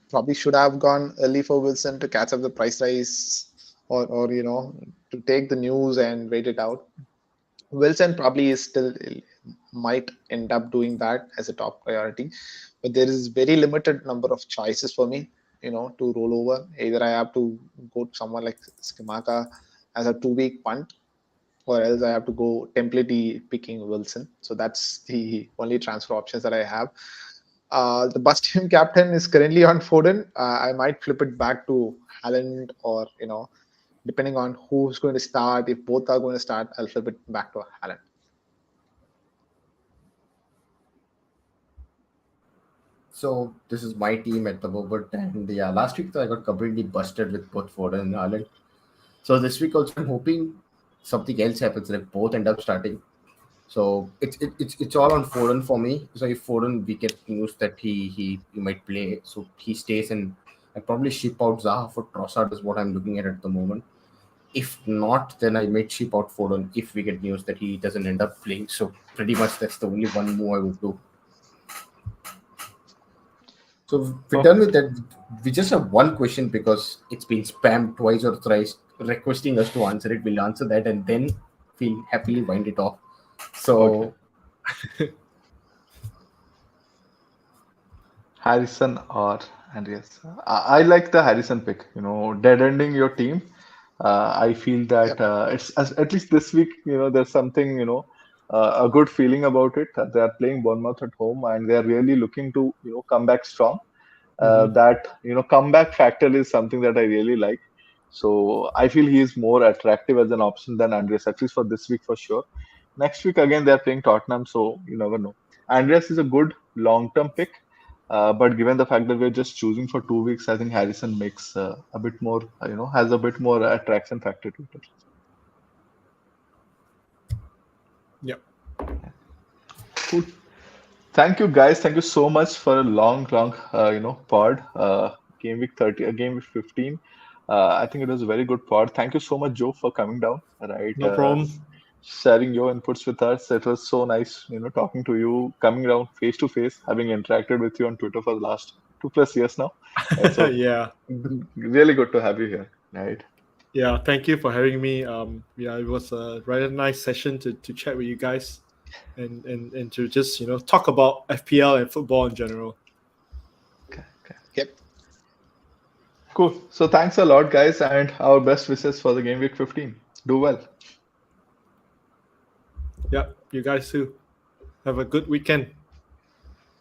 probably should have gone early for Wilson to catch up the price rise, or to take the news and wait it out. Wilson probably is still might end up doing that as a top priority, but there is very limited number of choices for me, to roll over. Either I have to go to someone like Skimaka as a 2-week punt, or else I have to go template picking Wilson. So that's the only transfer options that I have. The bus team captain is currently on Foden. I might flip it back to Haaland, or depending on who's going to start. If both are going to start, I'll flip it back to Haaland. So this is my team at the moment, and yeah, last week I got completely busted with both Foden and Haaland. So this week also I'm hoping something else happens, like both end up starting. So it's all on Foden for me. So if Foden, we get news that he might play, so he stays, and I probably ship out Zaha for Trossard is what I'm looking at the moment. If not, then I might ship out Foden if we get news that he doesn't end up playing. So pretty much that's the only one move I would do. So we're done with that. We just have one question because it's been spammed twice or thrice requesting us to answer it. We'll answer that and then we'll happily wind it off. So Harrison or Andreas? I like the Harrison pick. Dead ending your team. I feel that it's at least this week. There's something a good feeling about it. They are playing Bournemouth at home and they are really looking to come back strong. That comeback factor is something that I really like. So I feel he is more attractive as an option than Andreas, at least for this week for sure. Next week again they're playing Tottenham, so you never know. Andreas is a good long-term pick, but given the fact that we're just choosing for 2 weeks, I think Harrison makes a bit more, has a bit more attraction factor to it. Yep. Cool. Thank you, guys. Thank you so much for a long, pod. Game week 30, game week 15. I think it was a very good pod. Thank you so much, Joe, for coming down. Right. No problem. Sharing your inputs with us. It was so nice, talking to you, coming down face to face, having interacted with you on Twitter for the last 2+ years now. Right? So Yeah. really good to have you here. Right. Yeah. Thank you for having me. Yeah, it was a rather nice session to chat with you guys, and to just talk about FPL and football in general. Okay. Yep. Cool. So thanks a lot, guys, and our best wishes for the game week 15. Do well. Yeah, you guys too. Have a good weekend.